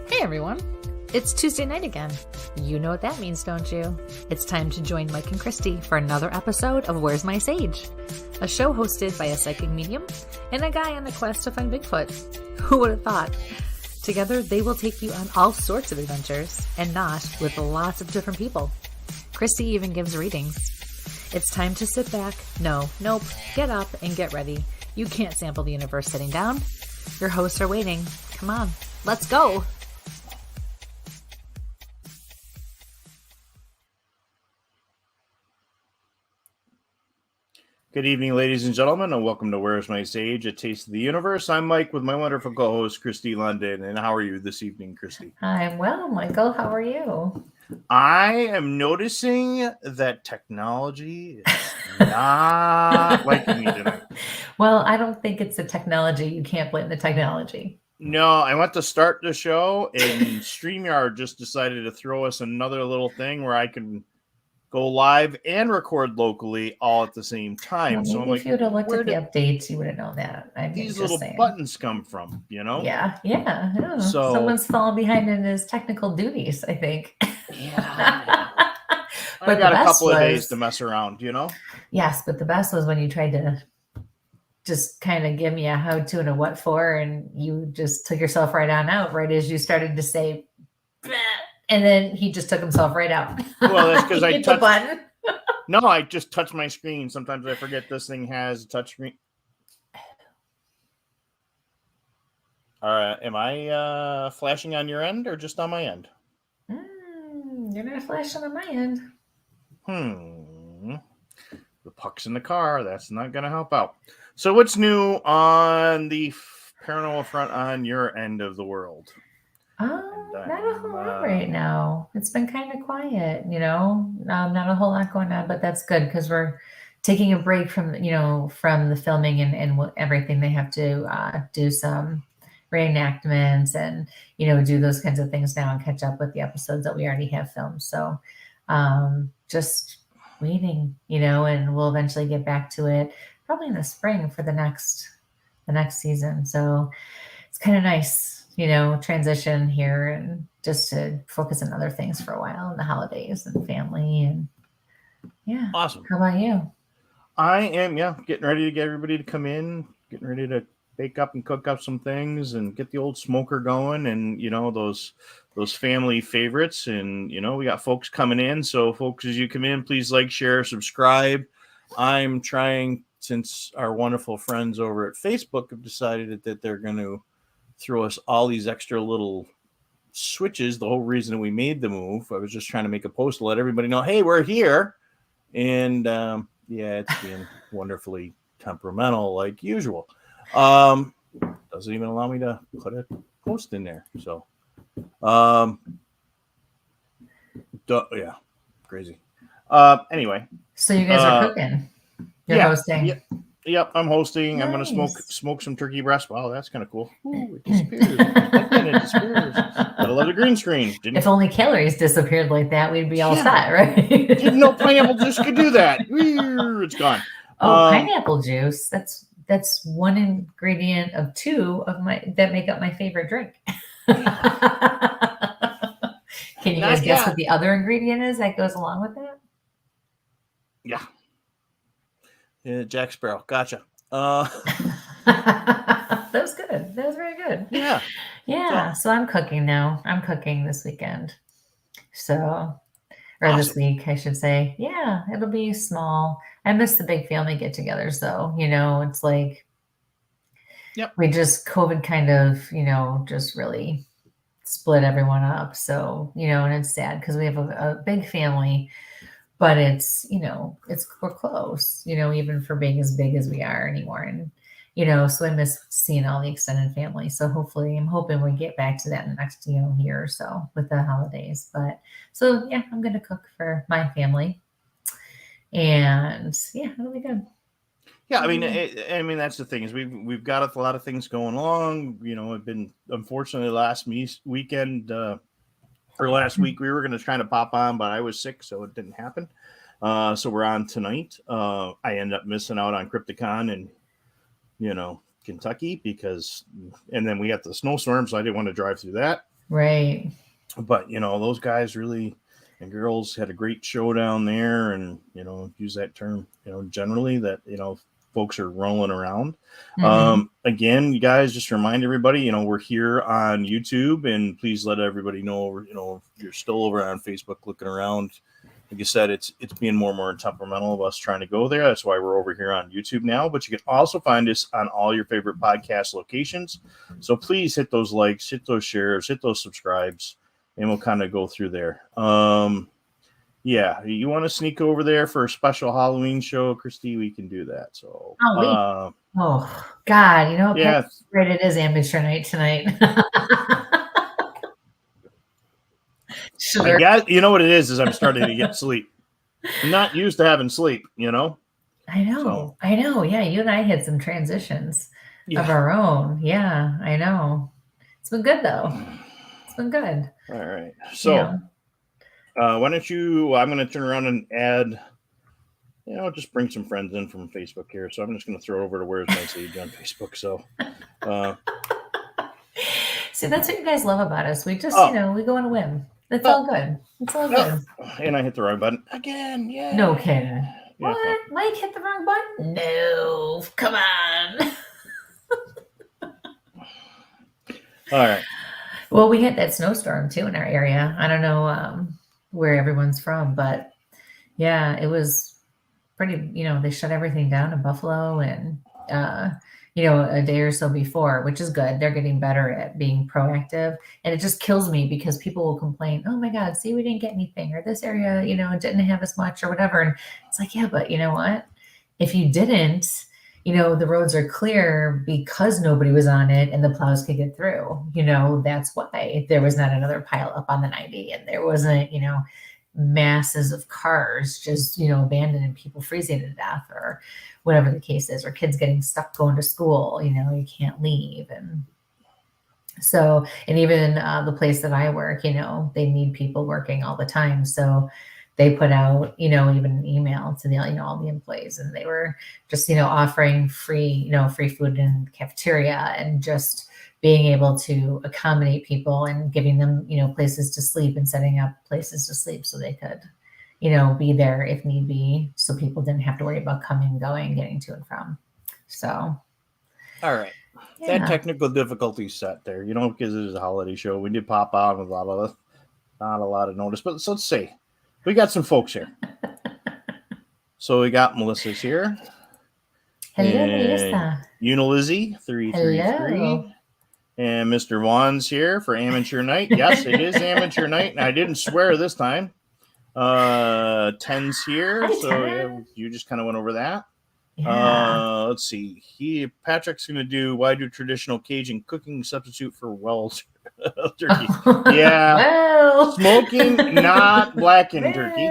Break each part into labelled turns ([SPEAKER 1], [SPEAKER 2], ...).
[SPEAKER 1] Hey everyone, it's Tuesday night again. You know what that means, don't you? It's time to join Mike and Christy for another episode of Where's My Sage? A show hosted by a psychic medium and a guy on a quest to find Bigfoot. Who would have thought? Together, they will take you on all sorts of adventures, and not with lots of different people. Christy even gives readings. It's time to sit back, get up and get ready. You can't sample the universe sitting down. Your hosts are waiting. Come on, let's go!
[SPEAKER 2] Good evening, ladies and gentlemen, and welcome to Where's My Sage, a taste of the universe. I'm Mike with my wonderful co-host, Christy London. And how are you this evening, Christy?
[SPEAKER 1] I'm well, Michael. How are you?
[SPEAKER 2] I am noticing that technology is not liking me tonight.
[SPEAKER 1] Well, I don't think it's the technology. You can't blame the technology.
[SPEAKER 2] No, I went to start the show, and StreamYard just decided to throw us another little thing where I can go live and record locally all at the same time.
[SPEAKER 1] Well,
[SPEAKER 2] so I'm like,
[SPEAKER 1] if you would have looked at the updates, you would have known that.
[SPEAKER 2] These little buttons come from, you know?
[SPEAKER 1] Yeah.
[SPEAKER 2] So
[SPEAKER 1] someone's fallen behind in his technical duties, I think.
[SPEAKER 2] Yeah. But I got a couple of days to mess around, you know?
[SPEAKER 1] Yes, but the best was when you tried to just kind of give me a how to and a what for, and you just took yourself right on out right as you started to say, bleh. And then he just took himself right out.
[SPEAKER 2] Well, that's because I touched
[SPEAKER 1] the button.
[SPEAKER 2] No, I just touched my screen. Sometimes I forget this thing has a touch screen. Am I flashing on your end or just on my end?
[SPEAKER 1] You're not flashing on my end.
[SPEAKER 2] The puck's in the car. That's not going to help out. So what's new on the paranormal front on your end of the world?
[SPEAKER 1] Not a whole lot right now. It's been kind of quiet, not a whole lot going on, but that's good because we're taking a break from the filming and everything. They have to do some reenactments and, do those kinds of things now and catch up with the episodes that we already have filmed. So just waiting, and we'll eventually get back to it probably in the spring for the next season. So it's kind of nice, transition here and just to focus on other things for a while in the holidays and family and
[SPEAKER 2] Awesome.
[SPEAKER 1] How about you?
[SPEAKER 2] I am, getting ready to get everybody to come in, getting ready to bake up and cook up some things and get the old smoker going and, those family favorites. And, we got folks coming in. So folks, as you come in, please like, share, subscribe. I'm trying, since our wonderful friends over at Facebook have decided that they're going to throw us all these extra little switches. The whole reason we made the move, I was just trying to make a post to let everybody know, hey, we're here. And it's being wonderfully temperamental like usual. Doesn't even allow me to put a post in there. So, crazy. Anyway.
[SPEAKER 1] So you guys are cooking. You're hosting.
[SPEAKER 2] Yep, I'm hosting. Nice. I'm going to smoke some turkey breast. Wow, that's kind of cool. Ooh, it disappears. It disappears. Gotta love the green screen.
[SPEAKER 1] If only calories disappeared like that, we'd be all set, right?
[SPEAKER 2] Didn't know pineapple juice could do that. It's gone.
[SPEAKER 1] Pineapple juice. That's one ingredient of two of that make up my favorite drink. Can you guys guess what the other ingredient is that goes along with that?
[SPEAKER 2] Yeah, Jack Sparrow. Gotcha.
[SPEAKER 1] That was good. That was very good.
[SPEAKER 2] Yeah.
[SPEAKER 1] So I'm cooking now. I'm cooking this weekend. This week, I should say. Yeah, it'll be small. I miss the big family get-togethers, though. It's like, we just COVID kind of, just really split everyone up. So, and it's sad because we have a big family. But it's, we're close, even for being as big as we are anymore. And, so I miss seeing all the extended family. So hopefully I'm hoping we get back to that in the next, year or so with the holidays. But so, I'm going to cook for my family and it'll be good.
[SPEAKER 2] Yeah. I mean, that's the thing is we've got a lot of things going along, I've been, unfortunately last weekend, or last week we were going to try to pop on, but I was sick, so it didn't happen. So we're on tonight. I ended up missing out on Crypticon and, Kentucky and then we got the snowstorm, so I didn't want to drive through that.
[SPEAKER 1] Right.
[SPEAKER 2] But those guys really and girls had a great show down there, and use that term, generally that folks are rolling around.
[SPEAKER 1] Mhm.
[SPEAKER 2] Again, you guys, just remind everybody, we're here on YouTube, and please let everybody know, if you're still over on Facebook looking around. Like you said, it's being more and more temperamental of us trying to go there. That's why we're over here on YouTube now. But you can also find us on all your favorite podcast locations. So please hit those likes, hit those shares, hit those subscribes, and we'll kind of go through there. Yeah, you want to sneak over there for a special Halloween show, Christy? We can do that. So,
[SPEAKER 1] Oh God,
[SPEAKER 2] yeah,
[SPEAKER 1] great it is amateur night tonight.
[SPEAKER 2] I guess what it is I'm starting to get sleep. I'm not used to having sleep,
[SPEAKER 1] I know.
[SPEAKER 2] So.
[SPEAKER 1] I know. Yeah, you and I had some transitions
[SPEAKER 2] Yeah.
[SPEAKER 1] of our own. Yeah, I know. It's been good though. It's been good.
[SPEAKER 2] All right. So, why don't you? I'm going to turn around and add. Just bring some friends in from Facebook here. So I'm just going to throw it over to Where's My Sage on Facebook. So,
[SPEAKER 1] see, that's what you guys love about us. We just, we go on a whim. It's all good. It's all good.
[SPEAKER 2] And I hit the wrong button again. Yeah.
[SPEAKER 1] No kidding.
[SPEAKER 2] Yeah.
[SPEAKER 1] What? Mike hit the wrong button? No. Come on.
[SPEAKER 2] All right.
[SPEAKER 1] Well, we had that snowstorm too in our area. I don't know where everyone's from, but yeah, it was pretty, they shut everything down in Buffalo and, a day or so before, which is good. They're getting better at being proactive. And it just kills me because people will complain, oh my God, see, we didn't get anything, or this area, didn't have as much or whatever. And it's like, yeah, but you know what? If you didn't, the roads are clear because nobody was on it and the plows could get through. That's why there was not another pile up on the 90 and there wasn't, masses of cars just, abandoned and people freezing to death or whatever the case is, or kids getting stuck going to school, you can't leave. And so, and even the place that I work, they need people working all the time. So they put out, even an email to the, all the employees, and they were just, offering free food in the cafeteria and just being able to accommodate people and giving them, places to sleep and setting up places to sleep so they could, be there if need be. So people didn't have to worry about coming, going, getting to and from. So.
[SPEAKER 2] All right. Yeah. That technical difficulty set there, because it is a holiday show. We did pop out with not a lot of notice, but let's see. We got some folks here. So we got Melissa's here.
[SPEAKER 1] Hello, Melissa.
[SPEAKER 2] Unilizzy 333. And Mr. Vaughn's here for Amateur Night. Yes, it is Amateur Night, and I didn't swear this time. 10's here,
[SPEAKER 1] Hi,
[SPEAKER 2] so
[SPEAKER 1] 10.
[SPEAKER 2] you just kind of went over that.
[SPEAKER 1] Yeah.
[SPEAKER 2] Let's see. Patrick's going to do why do traditional Cajun cooking substitute for Wells turkey? Yeah.
[SPEAKER 1] Well.
[SPEAKER 2] Smoking, not blackened turkey.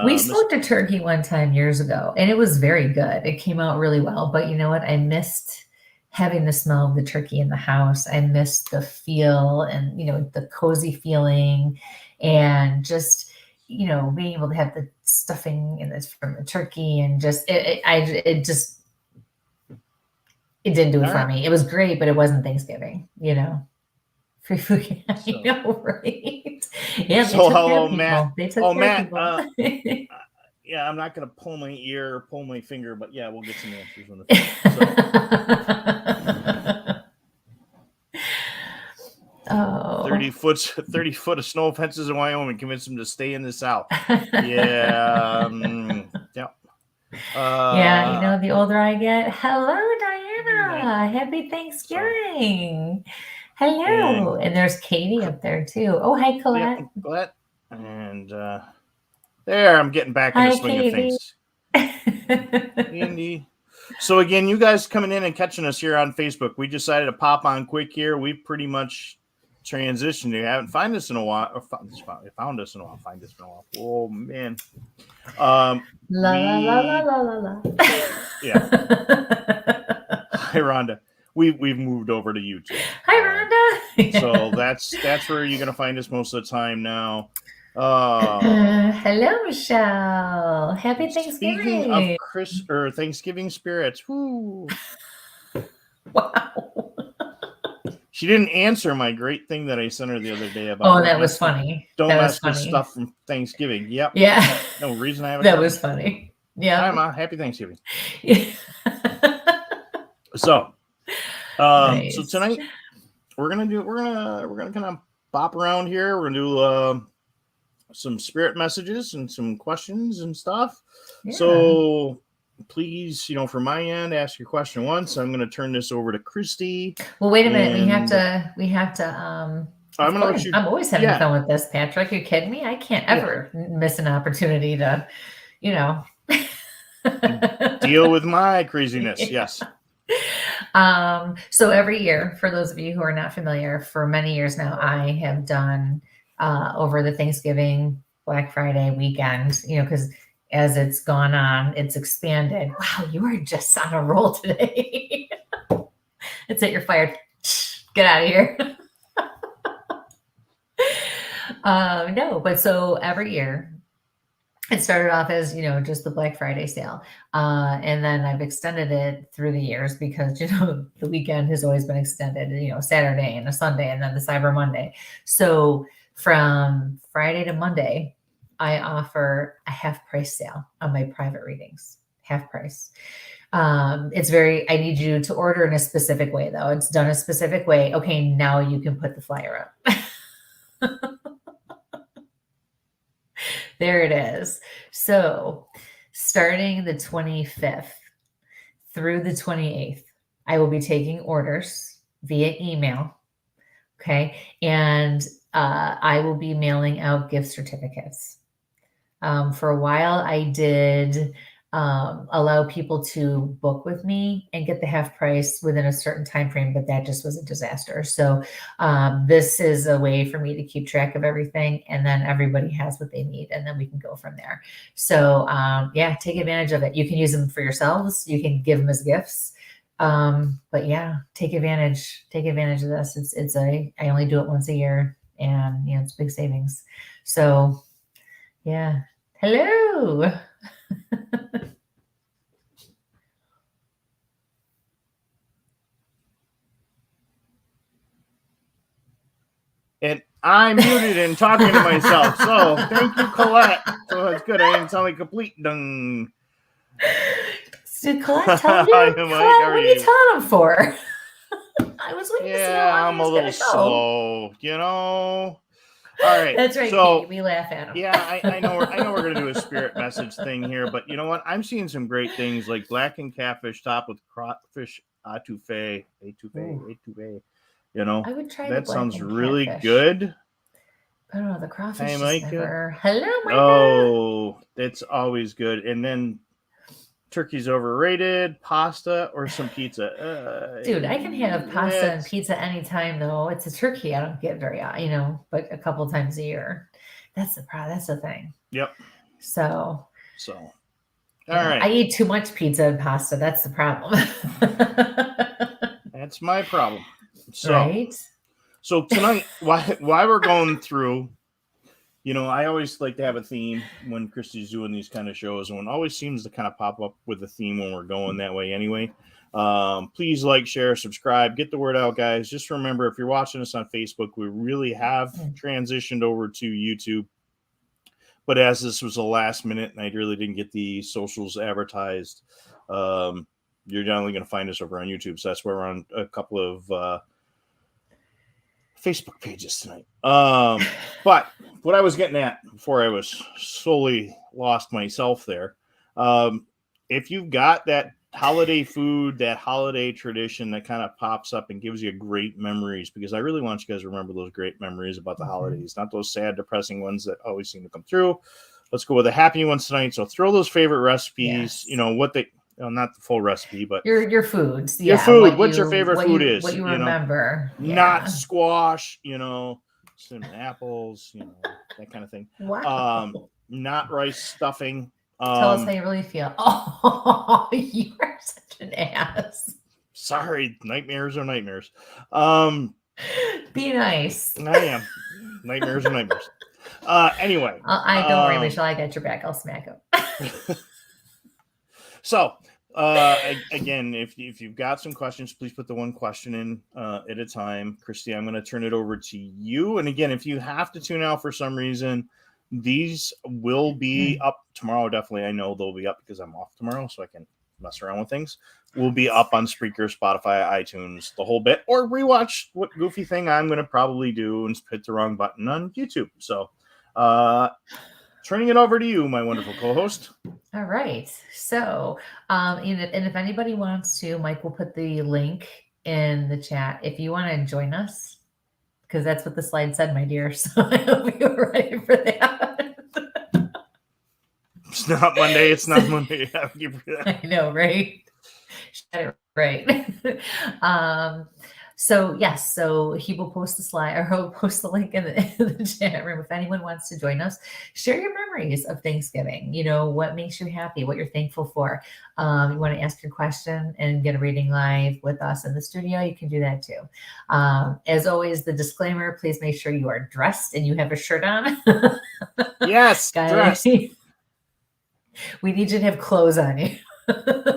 [SPEAKER 1] We smoked a turkey one time years ago, and it was very good. It came out really well. But you know what? I missed having the smell of the turkey in the house. I missed the feel and, the cozy feeling and just, being able to have the stuffing in this from the turkey and just, it didn't do it for me. It was great, but it wasn't Thanksgiving, Free food. I know, right? Yeah.
[SPEAKER 2] So hello, Matt.
[SPEAKER 1] They took
[SPEAKER 2] Matt. Yeah, I'm not going to pull my ear or pull my finger, but yeah, we'll get some answers on the
[SPEAKER 1] Oh.
[SPEAKER 2] 30 foot of snow fences in Wyoming convinced them to stay in the South. Yeah. Yeah.
[SPEAKER 1] Yeah, the older I get. Hello, Diana. Happy Thanksgiving. Hello. And there's Katie up there too. Oh, hi, Colette.
[SPEAKER 2] Yeah, Colette. And there, I'm getting back in the swing of things. Andy. So again, you guys coming in and catching us here on Facebook. We decided to pop on quick here. We pretty much transitioned. You haven't found us in a while. Found us in a while. Find us in a while. Oh man.
[SPEAKER 1] La la.
[SPEAKER 2] Yeah. Hi, Rhonda. We've moved over to YouTube.
[SPEAKER 1] Hi, Rhonda.
[SPEAKER 2] So that's where you're gonna find us most of the time now.
[SPEAKER 1] Hello, Michelle. Happy
[SPEAKER 2] Speaking of
[SPEAKER 1] Thanksgiving.
[SPEAKER 2] Thanksgiving spirits, whoo.
[SPEAKER 1] Wow.
[SPEAKER 2] She didn't answer my great thing that I sent her the other day about.
[SPEAKER 1] Oh, that was funny.
[SPEAKER 2] Don't
[SPEAKER 1] That was
[SPEAKER 2] mess with
[SPEAKER 1] funny.
[SPEAKER 2] stuff from Thanksgiving. Yep.
[SPEAKER 1] Yeah.
[SPEAKER 2] No reason I have a
[SPEAKER 1] That
[SPEAKER 2] turkey.
[SPEAKER 1] was funny. Yeah.
[SPEAKER 2] Hi, Ma. Happy Thanksgiving.
[SPEAKER 1] Yeah.
[SPEAKER 2] So
[SPEAKER 1] Nice.
[SPEAKER 2] tonight we're gonna kind of bop around here. We're gonna do some spirit messages and some questions and stuff.
[SPEAKER 1] Yeah.
[SPEAKER 2] So please, from my end, ask your question once. I'm going to turn this over to Christy.
[SPEAKER 1] Well, wait a minute. We have to.
[SPEAKER 2] I'm going to let you.
[SPEAKER 1] I'm always having fun with this, Patrick. Are you kidding me? I can't ever miss an opportunity to,
[SPEAKER 2] deal with my craziness.
[SPEAKER 1] Yeah.
[SPEAKER 2] Yes.
[SPEAKER 1] So every year, for those of you who are not familiar, for many years now, I have done over the Thanksgiving, Black Friday weekend, because as it's gone on, it's expanded. Wow, you are just on a roll today. It's it, you're fired. Get out of here. No, but so every year, it started off as, just the Black Friday sale. And then I've extended it through the years because, the weekend has always been extended, Saturday and a Sunday and then the Cyber Monday. So from Friday to Monday, I offer a half price sale on my private readings, half price. I need you to order in a specific way though. It's done a specific way. Okay, now you can put the flyer up. There it is. So starting the 25th through the 28th, I will be taking orders via email. Okay. And I will be mailing out gift certificates. For a while, I did allow people to book with me and get the half price within a certain time frame, but that just was a disaster. So this is a way for me to keep track of everything, and then everybody has what they need, and then we can go from there. So take advantage of it. You can use them for yourselves. You can give them as gifts. But yeah, take advantage of this. I only do it once a year, and it's big savings. So yeah. Hello.
[SPEAKER 2] And I'm muted and talking to myself. So thank you, Colette. So that's good. I didn't sound like complete dung.
[SPEAKER 1] Did Colette tell you? Colette, what are you telling him for? I was waiting to see how long
[SPEAKER 2] I'm a little slow, All right.
[SPEAKER 1] That's right,
[SPEAKER 2] so,
[SPEAKER 1] Kate. We laugh at him.
[SPEAKER 2] Yeah, I know we're going to do a spirit message thing here, but you know what? I'm seeing some great things like blackened catfish topped with crawfish etouffee. I would try that. Sounds really catfish. Good.
[SPEAKER 1] I don't know, the crawfish is never...
[SPEAKER 2] Hello, Micah. Oh, that's always good. And then turkey's overrated. Pasta or some pizza.
[SPEAKER 1] Dude, I can have pasta and pizza anytime, though. It's a turkey I don't get very, but a couple times a year. That's the problem. That's the thing.
[SPEAKER 2] Yep.
[SPEAKER 1] So.
[SPEAKER 2] All right.
[SPEAKER 1] I eat too much pizza and pasta. That's the problem.
[SPEAKER 2] That's my problem.
[SPEAKER 1] Right.
[SPEAKER 2] So tonight, why we're going through, I always like to have a theme when Christy's doing these kind of shows, and one always seems to kind of pop up with a theme when we're going that way anyway. Please like, share, subscribe, get the word out, guys. Just remember, if you're watching us on Facebook, we really have transitioned over to YouTube. But as this was a last minute and I really didn't get the socials advertised, you're generally going to find us over on YouTube. So that's where we're on a couple of Facebook pages tonight. But what I was getting at before I was solely lost myself there, if you've got that holiday food, that holiday tradition that kind of pops up and gives you great memories, because I really want you guys to remember those great memories about the holidays, not those sad, depressing ones that always seem to come through. Let's go with the happy ones tonight. So throw those favorite recipes, what they... not the full recipe, but
[SPEAKER 1] your foods.
[SPEAKER 2] Your food. What your favorite food is.
[SPEAKER 1] What you remember.
[SPEAKER 2] Not squash, cinnamon apples, that kind of thing.
[SPEAKER 1] Wow.
[SPEAKER 2] Not rice stuffing.
[SPEAKER 1] Tell us how you really feel. Oh, you are such an ass.
[SPEAKER 2] Sorry, nightmares are nightmares.
[SPEAKER 1] Be nice.
[SPEAKER 2] I am. Nightmares are nightmares. Anyway,
[SPEAKER 1] I don't worry, Rachel. I got your back. I'll smack him.
[SPEAKER 2] So, again, if you've got some questions, please put the one question in at a time. Christy, I'm going to turn it over to you. And again, if you have to tune out for some reason, these will be up tomorrow. Definitely, I know they'll be up because I'm off tomorrow, so I can mess around with things. Will be up on Spreaker, Spotify, iTunes, the whole bit, or rewatch what goofy thing I'm going to probably do and hit the wrong button on YouTube. So, turning it over to you, my wonderful co-host.
[SPEAKER 1] All right. So, and if anybody wants to, Mike will put the link in the chat if you want to join us, because that's what the slide said, my dear. So I hope you're ready for that.
[SPEAKER 2] It's not Monday. It's not Monday.
[SPEAKER 1] I know, right? Right. So yes, so he will post the slide, or he'll post the link in the chat room. If anyone wants to join us, share your memories of Thanksgiving. You know, what makes you happy, what you're thankful for. You want to ask your question and get a reading live with us in the studio, you can do that too. As always, the disclaimer, please make sure you are dressed and you have a shirt on.
[SPEAKER 2] Yes,
[SPEAKER 1] guys. We need you to have clothes on you.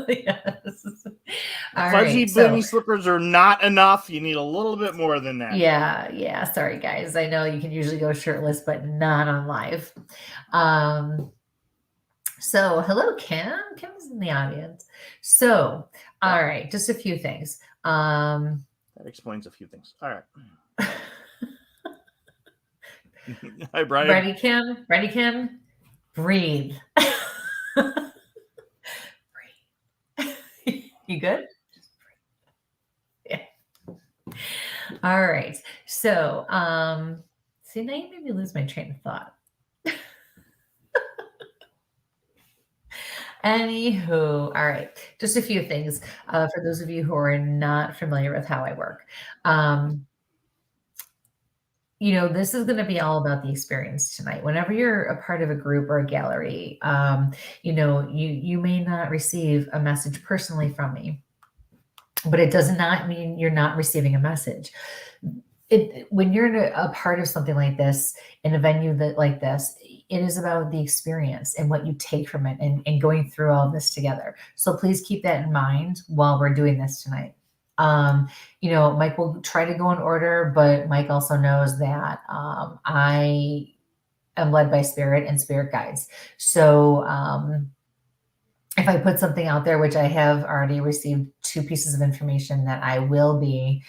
[SPEAKER 1] Yes.
[SPEAKER 2] Fuzzy bunny slippers are not enough. You need a little bit more than that.
[SPEAKER 1] Yeah. Sorry, guys. I know you can usually go shirtless, but not on live. So hello, Kim. Kim's in the audience. So, all right, just a few things.
[SPEAKER 2] That explains a few things. All right. Hi, Brian.
[SPEAKER 1] Ready, Kim? Ready, Kim? Breathe. You good? Yeah. All right. So, see, now you made me lose my train of thought. Anywho, all right. Just a few things for those of you who are not familiar with how I work. You know, this is going to be all about the experience tonight. Whenever you're a part of a group or a gallery, you know, you may not receive a message personally from me, but it does not mean you're not receiving a message. When you're in a part of something like this, in a venue like this, it is about the experience and what you take from it and going through all this together. So please keep that in mind while we're doing this tonight. You know, Mike will try to go in order, but Mike also knows that I am led by spirit and spirit guides. So if I put something out there, which I have already received 2 pieces of information that I will be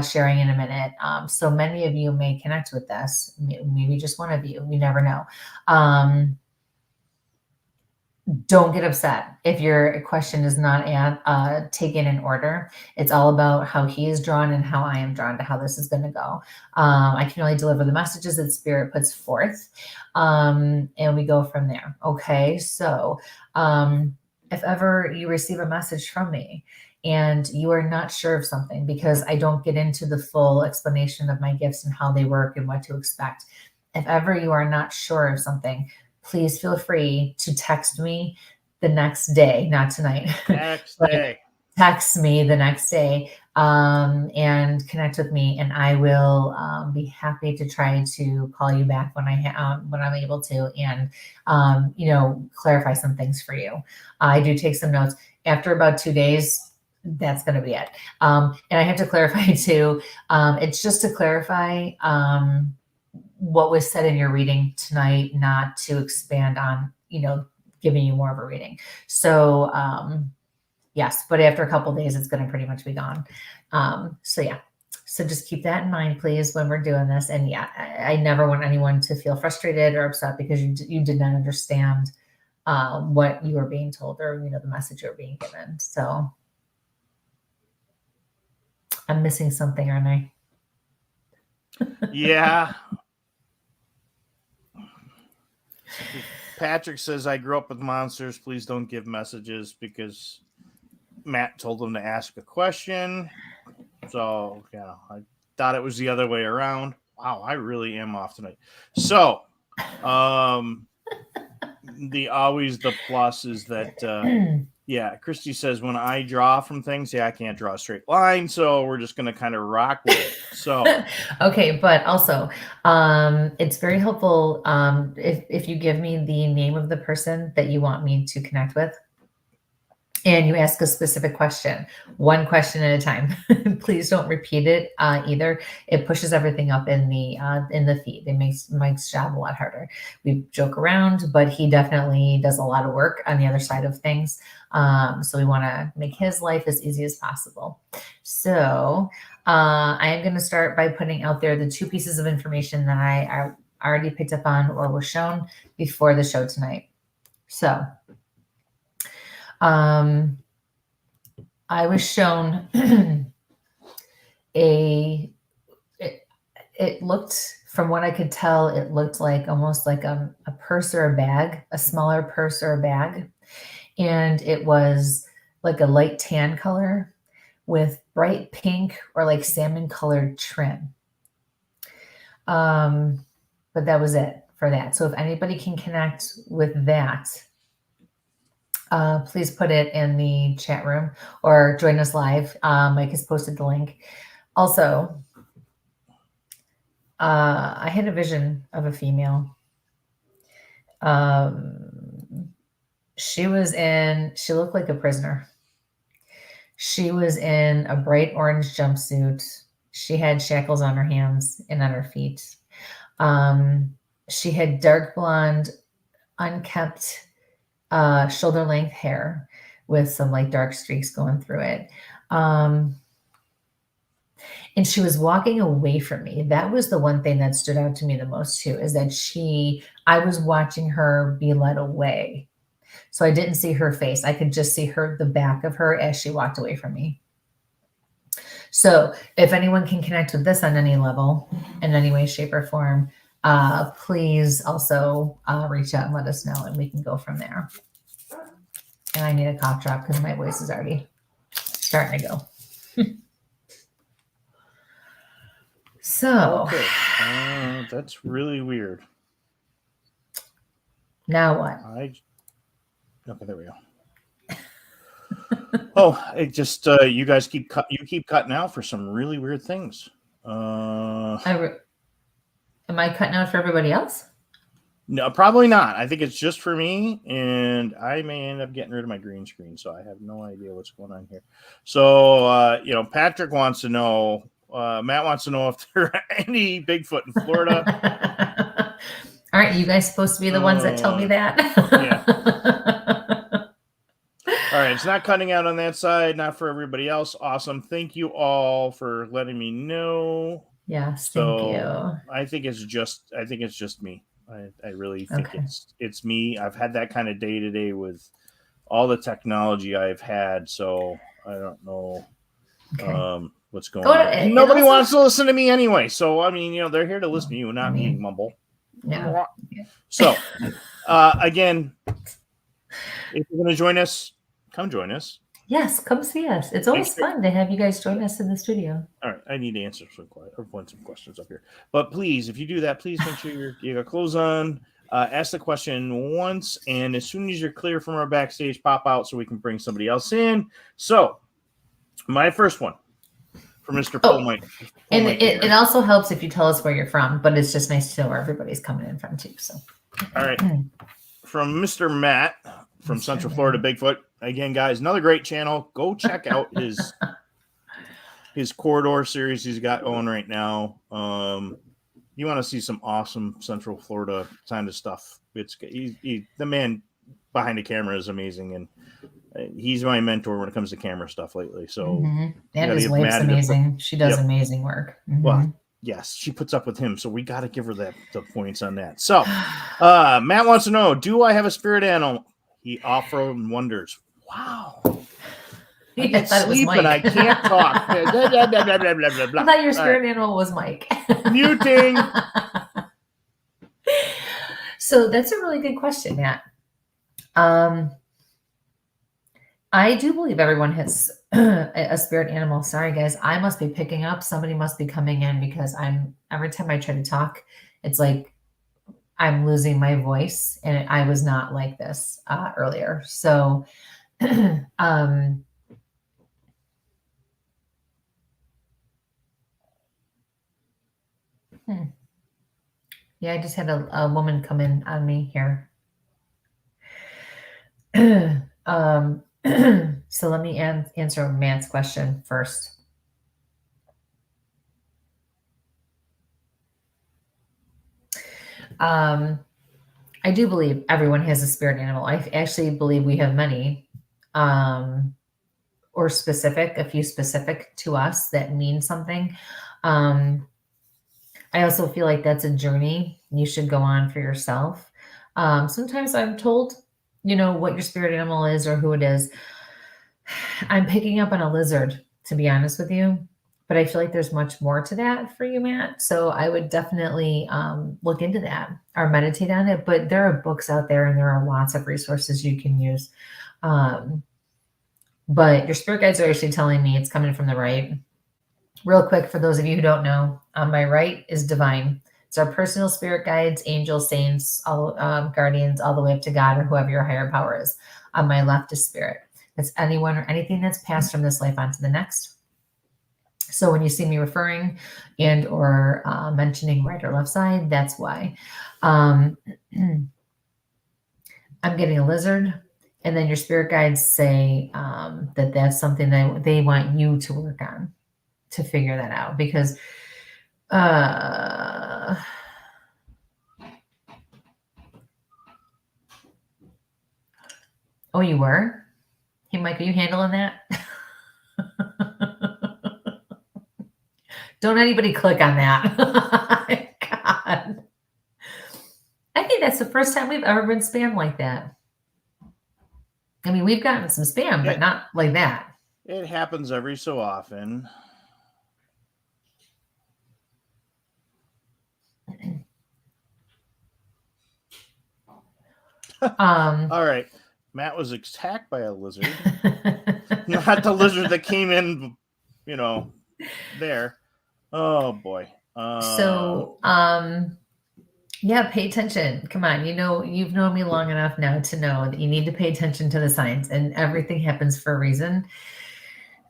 [SPEAKER 1] sharing in a minute. So many of you may connect with this, maybe just one of you, you never know. Don't get upset if your question is not taken in order. It's all about how he is drawn and how I am drawn to how this is going to go. I can only deliver the messages that spirit puts forth, and we go from there. Okay, so if ever you receive a message from me and you are not sure of something, because I don't get into the full explanation of my gifts and how they work and what to expect. If ever you are not sure of something, please feel free to text me the next day, not tonight.
[SPEAKER 2] Next day.
[SPEAKER 1] Text me the next day and connect with me, and I will be happy to try to call you back when I'm able to, and you know, clarify some things for you. I do take some notes. After about 2 days, that's going to be it. And I have to clarify too. It's just to clarify what was said in your reading tonight, not to expand on, you know, giving you more of a reading. So yes, but after a couple of days, it's going to pretty much be gone. So yeah, so just keep that in mind, please, when we're doing this. And yeah, I never want anyone to feel frustrated or upset because you did not understand what you were being told, or, you know, the message you were being given. So I'm missing something, aren't I?
[SPEAKER 2] Yeah. Patrick says, I grew up with monsters. Please don't give messages, because Matt told him to ask a question. So, yeah, I thought it was the other way around. Wow, I really am off tonight. So, the plus is that Yeah, Christy says when I draw from things, I can't draw a straight line, so we're just gonna kind of rock with it. So
[SPEAKER 1] okay, but also, it's very helpful if you give me the name of the person that you want me to connect with, and you ask a specific question, one question at a time. Please don't repeat it either. It pushes everything up in the feed. It makes Mike's job a lot harder. We joke around, but he definitely does a lot of work on the other side of things. So we want to make his life as easy as possible. So I am going to start by putting out there the two pieces of information that I already picked up on or was shown before the show tonight. So I was shown it looked, from what I could tell, it looked like almost like a purse or a bag, a smaller purse or a bag. And it was like a light tan color with bright pink or like salmon colored trim. But that was it for that. So if anybody can connect with that, please put it in the chat room or join us live. Mike has posted the link. Also, I had a vision of a female. She looked like a prisoner. She was in a bright orange jumpsuit. She had shackles on her hands and on her feet. She had dark blonde, unkempt, shoulder length hair with some like dark streaks going through it. And she was walking away from me. That was the one thing that stood out to me the most too, is that I was watching her be led away. So I didn't see her face. I could just see the back of her as she walked away from me. So if anyone can connect with this on any level, in any way, shape, or form, please also reach out and let us know, and we can go from there. And I need a cough drop because my voice is already starting to go. So
[SPEAKER 2] okay. That's really weird.
[SPEAKER 1] Now what?
[SPEAKER 2] Okay, there we go. It just you guys keep cutting out for some really weird things.
[SPEAKER 1] Am I cutting out for everybody else?
[SPEAKER 2] No, probably not. I think it's just for me, and I may end up getting rid of my green screen, so I have no idea what's going on here. So, Patrick wants to know, Matt wants to know if there are any Bigfoot in Florida.
[SPEAKER 1] Aren't you guys supposed to be the ones that tell me that?
[SPEAKER 2] Yeah. All right, it's not cutting out on that side, not for everybody else. Awesome. Thank you all for letting me know.
[SPEAKER 1] Yes, thank you.
[SPEAKER 2] I think it's just me. I really think it's me. I've had that kind of day to day with all the technology I've had, so I don't know what's going on. Nobody wants to listen to me anyway, so I mean, they're here to listen to you, not me mumble.
[SPEAKER 1] Yeah.
[SPEAKER 2] So, again, if you're going to join us, come join us.
[SPEAKER 1] Yes, come see us. It's always fun to have you guys join us in the studio.
[SPEAKER 2] All right, I need to answer some questions up here. But please, if you do that, please make sure you got clothes on. Ask the question once, and as soon as you're clear from our backstage, pop out so we can bring somebody else in. So, my first one for Mr. Pullmike.
[SPEAKER 1] And it also helps if you tell us where you're from, but it's just nice to know where everybody's coming in from too. So,
[SPEAKER 2] all right, from Mr. Matt from Central Florida Bigfoot. Again, guys, another great channel. Go check out his corridor series he's got going right now. You want to see some awesome Central Florida kind of stuff. The man behind the camera is amazing, and he's my mentor when it comes to camera stuff lately. So,
[SPEAKER 1] and his wife's amazing. She does amazing work.
[SPEAKER 2] Well, yes, she puts up with him, so we got to give her the points on that. So, Matt wants to know: do I have a spirit animal? He off-road wonders. Wow. I get sleep and I can't talk.
[SPEAKER 1] I thought your spirit animal was Mike.
[SPEAKER 2] Muting.
[SPEAKER 1] So that's a really good question, Matt. I do believe everyone has a spirit animal. Sorry, guys. I must be picking up. Somebody must be coming in because every time I try to talk, it's like I'm losing my voice, and I was not like this earlier. So um, hmm. Yeah, I just had a woman come in on me here. So let me answer Matt's question first. I do believe everyone has a spirit animal. I actually believe we have many, or a few specific to us that mean something. I also feel like that's a journey you should go on for yourself. Sometimes I'm told, what your spirit animal is or who it is. I'm picking up on a lizard, to be honest with you, but I feel like there's much more to that for you, Matt. So I would definitely look into that or meditate on it. But there are books out there and there are lots of resources you can use. But your spirit guides are actually telling me it's coming from the right. Real quick, for those of you who don't know, on my right is divine. It's our personal spirit guides, angels, saints, all guardians, all the way up to God or whoever your higher power is. On my left is spirit. It's anyone or anything that's passed from this life onto the next. So when you see me referring and or mentioning right or left side, that's why. I'm getting a lizard, and then your spirit guides say that that's something that they want you to work on to figure that out because oh, you were? Hey, Mike, are you handling that? Don't anybody click on that. God. I think that's the first time we've ever been spammed like that. I mean, we've gotten some spam, but not like that.
[SPEAKER 2] It happens every so often. All right. Matt was attacked by a lizard. Not the lizard that came in, there. Oh boy.
[SPEAKER 1] Yeah, pay attention. Come on. You've known me long enough now to know that you need to pay attention to the signs, and everything happens for a reason.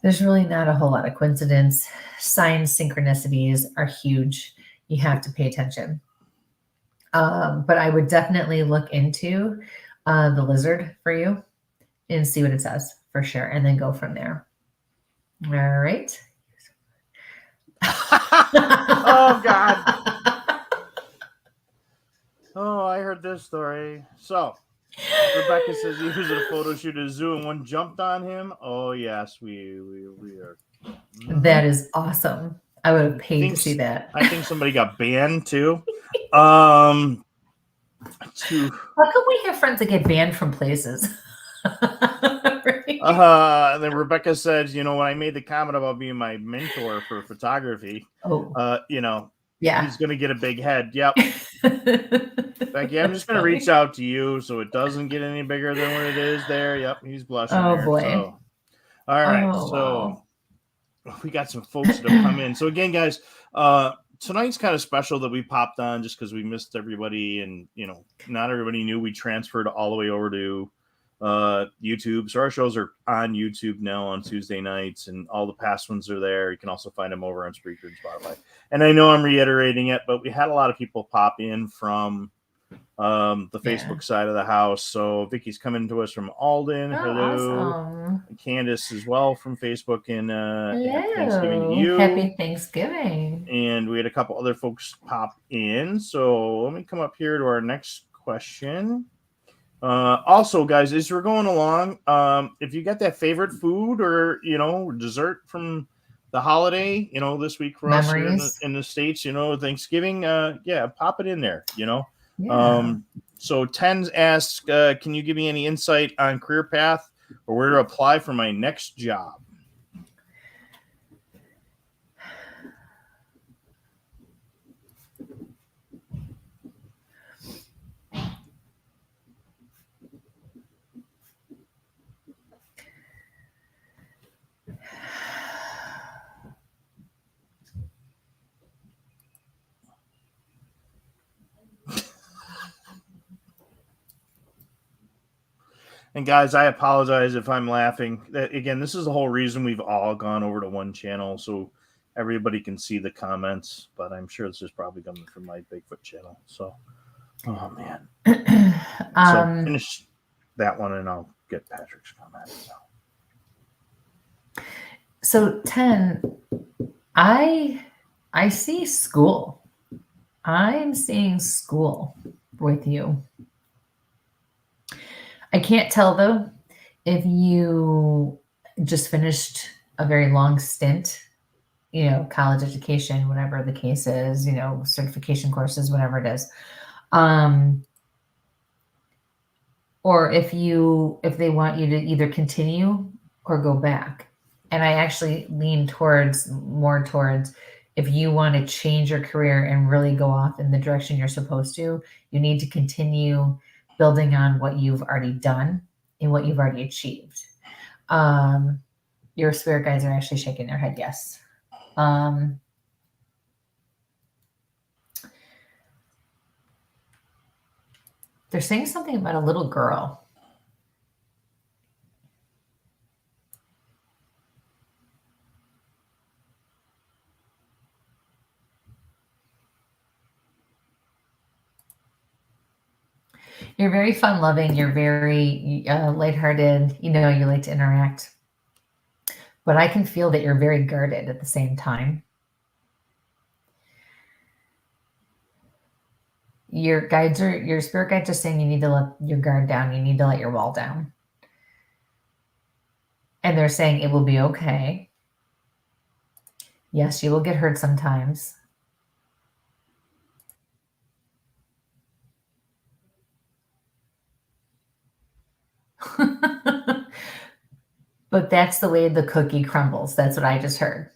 [SPEAKER 1] There's really not a whole lot of coincidence. Signs, synchronicities are huge. You have to pay attention. But I would definitely look into the lizard for you and see what it says for sure, and then go from there. All right.
[SPEAKER 2] Oh God. Oh, I heard this story. So Rebecca says he was at a photo shoot at a zoo and one jumped on him. Oh yes, we are.
[SPEAKER 1] That is awesome. I would have paid to see that.
[SPEAKER 2] I think somebody got banned too.
[SPEAKER 1] How come we have friends that get banned from places?
[SPEAKER 2] Right? And then Rebecca said, when I made the comment about being my mentor for photography,
[SPEAKER 1] yeah,
[SPEAKER 2] he's going to get a big head. Yep. Becky, I'm just going to reach out to you so it doesn't get any bigger than what it is there. Yep, he's blushing.
[SPEAKER 1] Oh
[SPEAKER 2] there,
[SPEAKER 1] boy.
[SPEAKER 2] So. All right. So we got some folks that have come in. So again, guys, tonight's kind of special that we popped on just because we missed everybody, and not everybody knew we transferred all the way over to YouTube. So our shows are on YouTube now on Tuesday nights, and all the past ones are there. You can also find them over on Spreaker and Spotify. And I know I'm reiterating it, but we had a lot of people pop in from the Facebook side of the house. So Vicky's coming to us from Alden. Hello.
[SPEAKER 1] Awesome.
[SPEAKER 2] Candace as well from Facebook, and
[SPEAKER 1] happy
[SPEAKER 2] Thanksgiving to you.
[SPEAKER 1] Happy Thanksgiving.
[SPEAKER 2] And we had a couple other folks pop in. So let me come up here to our next question. Also, guys, as we're going along, if you got that favorite food or dessert from the holiday, this week for us here in the States, Thanksgiving, pop it in there,
[SPEAKER 1] Yeah.
[SPEAKER 2] So Tens asks, can you give me any insight on career path or where to apply for my next job? And guys, I apologize if I'm laughing. Again, this is the whole reason we've all gone over to one channel so everybody can see the comments. But I'm sure this is probably coming from my Bigfoot channel. So, oh man. So finish that one, and I'll get Patrick's comment.
[SPEAKER 1] So 10, I see school. I'm seeing school with you. I can't tell though if you just finished a very long stint, college education, whatever the case is, certification courses, whatever it is. Or if they want you to either continue or go back. And I actually lean more towards if you want to change your career and really go off in the direction you're supposed to, you need to continue building on what you've already done and what you've already achieved. Your spirit guides are actually shaking their head yes. They're saying something about a little girl. You're very fun-loving. You're very lighthearted. You like to interact. But I can feel that you're very guarded at the same time. Your spirit guides are saying you need to let your guard down. You need to let your wall down. And they're saying it will be okay. Yes, you will get hurt sometimes. But that's the way the cookie crumbles. That's what I just heard.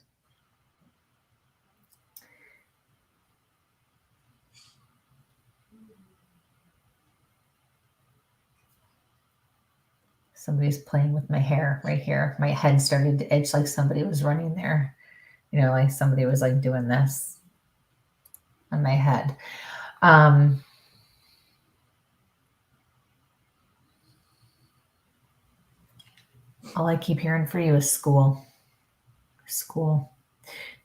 [SPEAKER 1] Somebody's playing with my hair right here. My head started to itch like somebody was running there. Like somebody was like doing this on my head. All I keep hearing for you is school. School.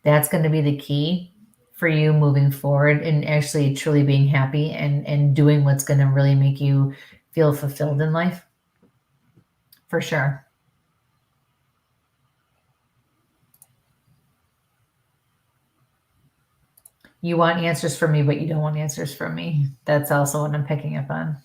[SPEAKER 1] That's going to be the key for you moving forward and actually truly being happy and doing what's going to really make you feel fulfilled in life. For sure. You want answers from me, but you don't want answers from me. That's also what I'm picking up on.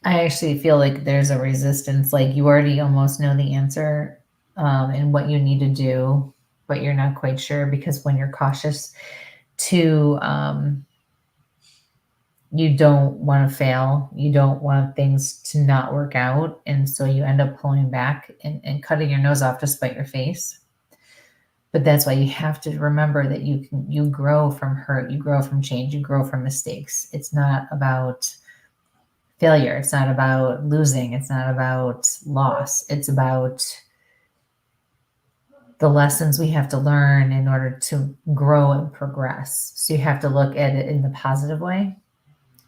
[SPEAKER 1] I actually feel like there's a resistance, like you already almost know the answer and what you need to do, but you're not quite sure because when you're cautious to, you don't want to fail. You don't want things to not work out. And so you end up pulling back and cutting your nose off to spite your face. But that's why you have to remember that you grow from hurt, you grow from change, you grow from mistakes. It's not about failure. It's not about losing. It's not about loss. It's about the lessons we have to learn in order to grow and progress. So you have to look at it in the positive way,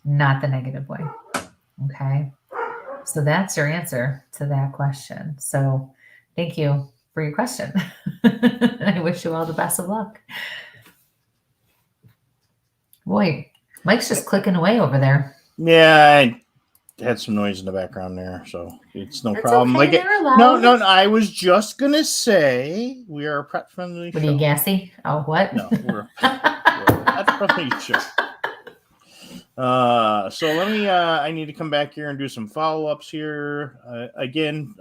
[SPEAKER 1] not the negative way. Okay. So that's your answer to that question. So thank you for your question. I wish you all the best of luck. Boy, Mike's just clicking away over there.
[SPEAKER 2] Yeah, I had some noise in the background there, so it's no problem.
[SPEAKER 1] Okay,
[SPEAKER 2] no, I was just gonna say we are a pet friendly show.
[SPEAKER 1] What are you gassy? Oh, what?
[SPEAKER 2] No, we're a pet friendly show. So let me I need to come back here and do some follow-ups here. Again,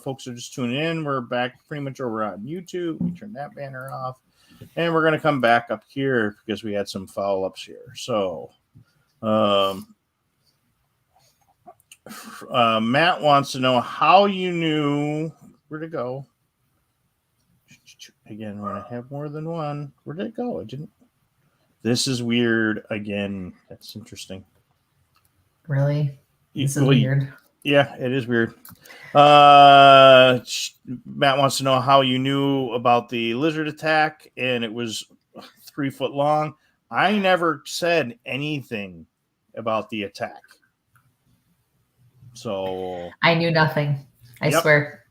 [SPEAKER 2] folks are just tuning in. We're back pretty much over on YouTube. We turned that banner off. And we're going to come back up here because we had some follow-ups here. So Matt wants to know how you knew where to go. Again, when I have more than one, where did it go? It didn't. This is weird. Again, that's interesting.
[SPEAKER 1] Really? This is weird.
[SPEAKER 2] Yeah, it is weird. Matt wants to know how you knew about the lizard attack, and it was 3 foot long. I never said anything about the attack. So
[SPEAKER 1] I knew nothing. I
[SPEAKER 2] Yep.
[SPEAKER 1] swear.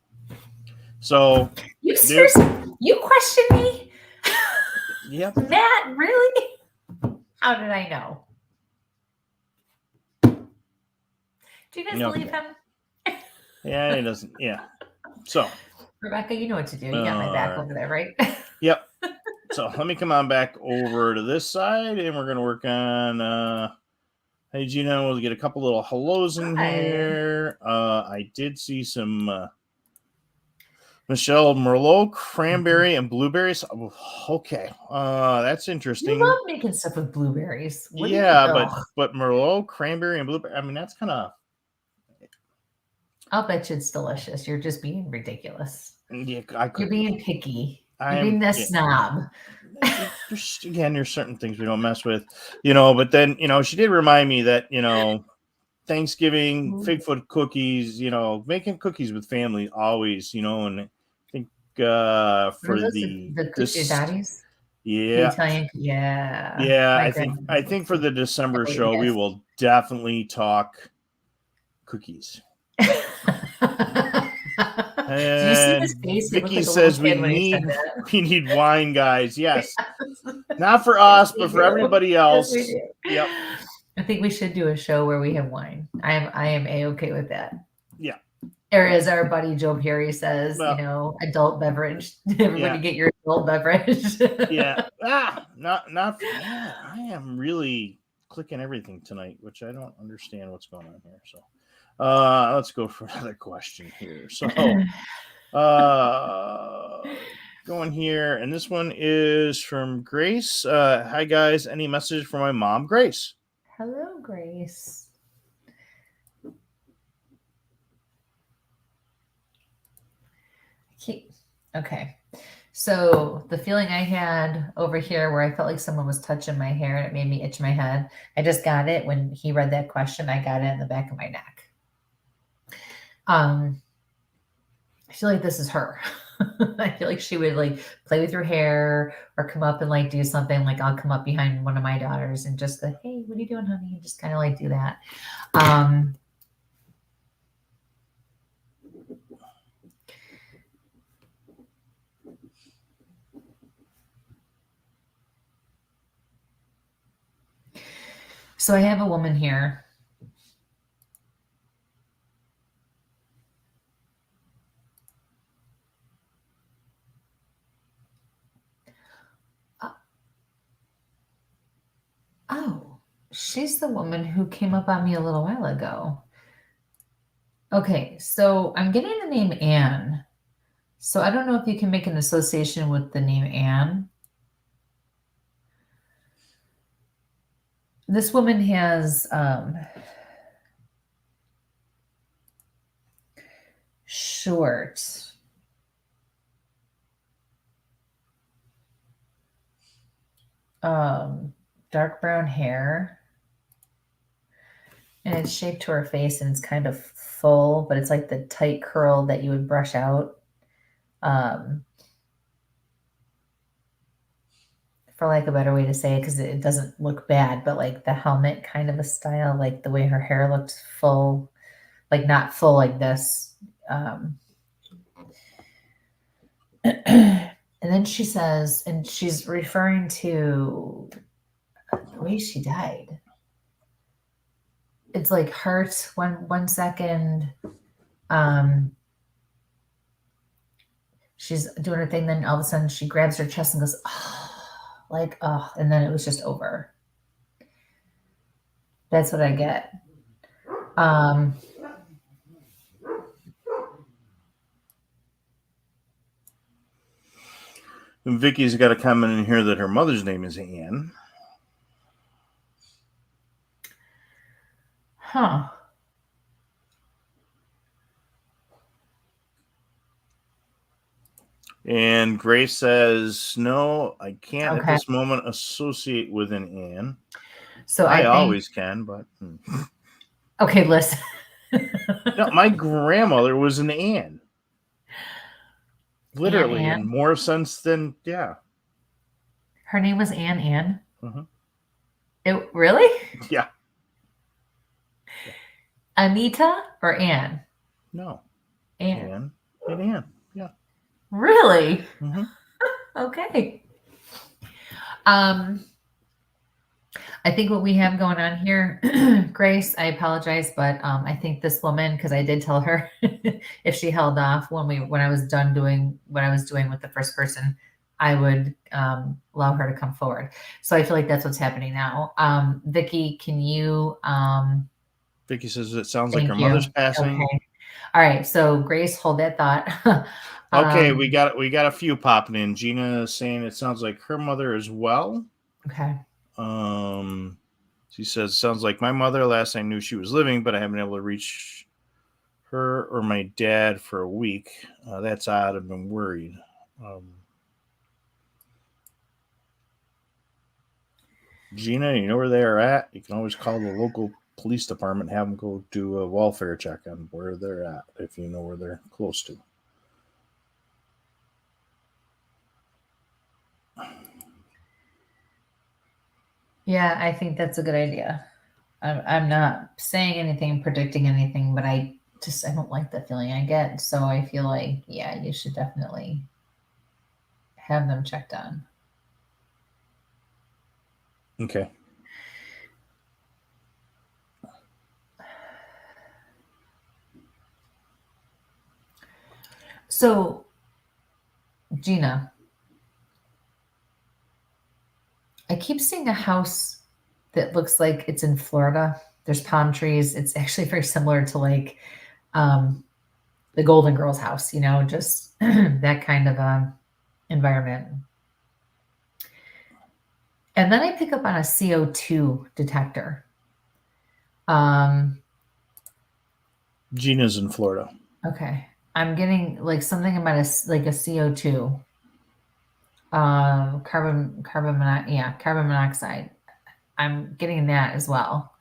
[SPEAKER 2] So
[SPEAKER 1] You seriously? You question me?
[SPEAKER 2] Yep.
[SPEAKER 1] Matt, really? How did I know? Do you guys believe him?
[SPEAKER 2] Yeah, he doesn't. Yeah. So
[SPEAKER 1] Rebecca, you know what to do. You got my back over there, right?
[SPEAKER 2] Yep. So let me come on back over to this side, and we're gonna work on hey Gina, we'll get a couple little hellos in here. I did see some Michelle Merlot, cranberry and blueberries. Okay, that's interesting.
[SPEAKER 1] You love making stuff with blueberries.
[SPEAKER 2] But Merlot, cranberry, and blueberry. I mean, that's kind of.
[SPEAKER 1] I'll bet you it's delicious. You're just being ridiculous.
[SPEAKER 2] Yeah,
[SPEAKER 1] You're being picky. You're being the snob.
[SPEAKER 2] There's certain things we don't mess with, But then, she did remind me that, Thanksgiving, Figfoot cookies, making cookies with family always, and I think for
[SPEAKER 1] the daddies.
[SPEAKER 2] Yeah.
[SPEAKER 1] The Italian, yeah.
[SPEAKER 2] Yeah, I think for the December show we will definitely talk cookies.
[SPEAKER 1] Did you see his face?
[SPEAKER 2] Vicky says we need wine, guys. Yes. Not for us, but for everybody else.
[SPEAKER 1] Yes, we do. Yep. I think we should do a show where we have wine. I am A-okay with that.
[SPEAKER 2] Yeah.
[SPEAKER 1] Or as our buddy Joe Perry says, adult beverage. Everybody get your adult beverage.
[SPEAKER 2] Yeah. I am really clicking everything tonight, which I don't understand what's going on here. So let's go for another question here. So going here, and this one is from Grace. Hi guys, any message for my mom, Grace?
[SPEAKER 1] Hello, Grace. Okay. So the feeling I had over here where I felt like someone was touching my hair and it made me itch my head, I just got it when he read that question. I got it in the back of my neck. I feel like this is her. I feel like she would play with your hair or come up and do something. I'll come up behind one of my daughters and just go, hey, what are you doing, honey? And just kind of do that. So I have a woman here. Oh, she's the woman who came up on me a little while ago. Okay, so I'm getting the name Anne. So I don't know if you can make an association with the name Anne. This woman has short dark brown hair, and it's shaped to her face, and it's kind of full, but it's like the tight curl that you would brush out. For lack of a better way to say it, because it doesn't look bad, but the helmet kind of a style, the way her hair looked full, not full like this. And then she says, and she's referring to the way she died. It's heart 1 second. She's doing her thing, then all of a sudden she grabs her chest and goes, and then it was just over. That's what I get.
[SPEAKER 2] Vicky's got a comment in here that her mother's name is Anne.
[SPEAKER 1] Huh.
[SPEAKER 2] And Grace says, no, I can't at this moment associate with an Anne.
[SPEAKER 1] So
[SPEAKER 2] I always can, but.
[SPEAKER 1] Okay, listen.
[SPEAKER 2] No, my grandmother was an Anne. Literally, in more sense than, yeah.
[SPEAKER 1] Her name was Ann.
[SPEAKER 2] Mhm.
[SPEAKER 1] It really?
[SPEAKER 2] Yeah.
[SPEAKER 1] Anita or Ann?
[SPEAKER 2] No.
[SPEAKER 1] Ann.
[SPEAKER 2] Ann and Ann. Yeah.
[SPEAKER 1] Really?
[SPEAKER 2] Mm-hmm.
[SPEAKER 1] Okay. Um, I think what we have going on here, Grace, I apologize, but I think this woman, because I did tell her if she held off when I was done doing what I was doing with the first person, I would allow her to come forward. So I feel like that's what's happening now. Vicky, can you
[SPEAKER 2] Vicky says it sounds like her
[SPEAKER 1] thank you.
[SPEAKER 2] mother's passing.
[SPEAKER 1] Okay. All right. So Grace, hold that thought.
[SPEAKER 2] Okay, we got a few popping in. Gina is saying it sounds like her mother as well.
[SPEAKER 1] Okay.
[SPEAKER 2] She says sounds like my mother. Last I knew she was living, but I haven't been able to reach her or my dad for a week. That's odd. I've been worried. Gina, you know where they are at? You can always call the local police department, have them go do a welfare check on where they're at if you know where they're close to.
[SPEAKER 1] Yeah, I think that's a good idea. I'm not saying anything, predicting anything, but I don't like the feeling I get. So I feel like, yeah, you should definitely have them checked on.
[SPEAKER 2] Okay.
[SPEAKER 1] So, Gina, I keep seeing a house that looks like it's in Florida. There's palm trees. It's actually very similar to like the Golden Girls house, just that kind of environment. And then I pick up on a CO2 detector.
[SPEAKER 2] Gina's in Florida.
[SPEAKER 1] Okay. I'm getting like something about a CO2. Carbon monoxide. I'm getting that as well.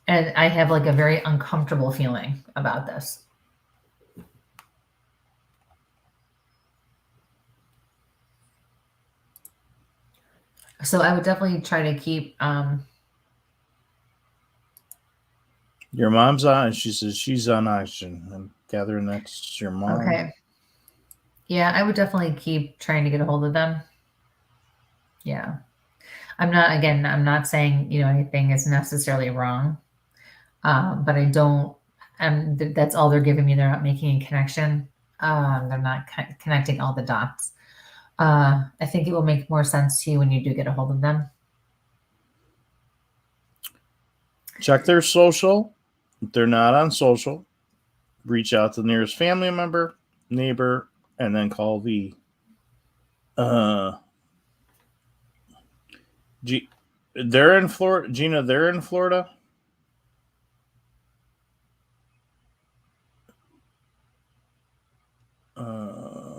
[SPEAKER 1] And I have like a very uncomfortable feeling about this. So I would definitely try to keep
[SPEAKER 2] your mom's on. She says she's on oxygen. I'm gathering that's your mom.
[SPEAKER 1] Okay. Yeah, I would definitely keep trying to get a hold of them. Yeah. I'm not saying, anything is necessarily wrong. But I don't, that's all they're giving me. They're not making a connection. They're not connecting all the dots. I think it will make more sense to you when you do get a hold of them.
[SPEAKER 2] Check their social. If they're not on social, reach out to the nearest family member, neighbor, and then call the they're in Florida. Gina, they're in Florida.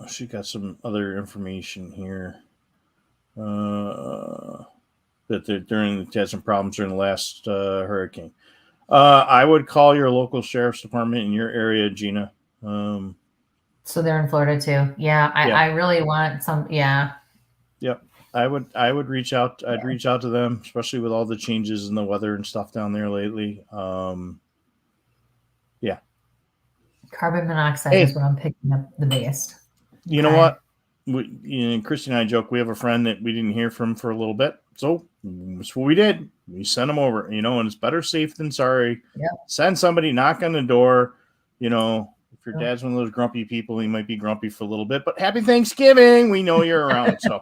[SPEAKER 2] She got some other information here. That they had some problems during the last hurricane. I would call your local sheriff's department in your area, Gina.
[SPEAKER 1] So they're in Florida too. Yeah, I really want some. Yeah.
[SPEAKER 2] Yep. I would reach out. I'd reach out to them, especially with all the changes in the weather and stuff down there lately. Yeah.
[SPEAKER 1] Carbon monoxide is what I'm picking up the biggest.
[SPEAKER 2] You know what? Christy and I joke. We have a friend that we didn't hear from for a little bit, so that's what we did. We sent them over. And it's better safe than sorry.
[SPEAKER 1] Yep.
[SPEAKER 2] Send somebody, knock on the door. If your dad's one of those grumpy people, he might be grumpy for a little bit. But happy Thanksgiving! We know you're around, so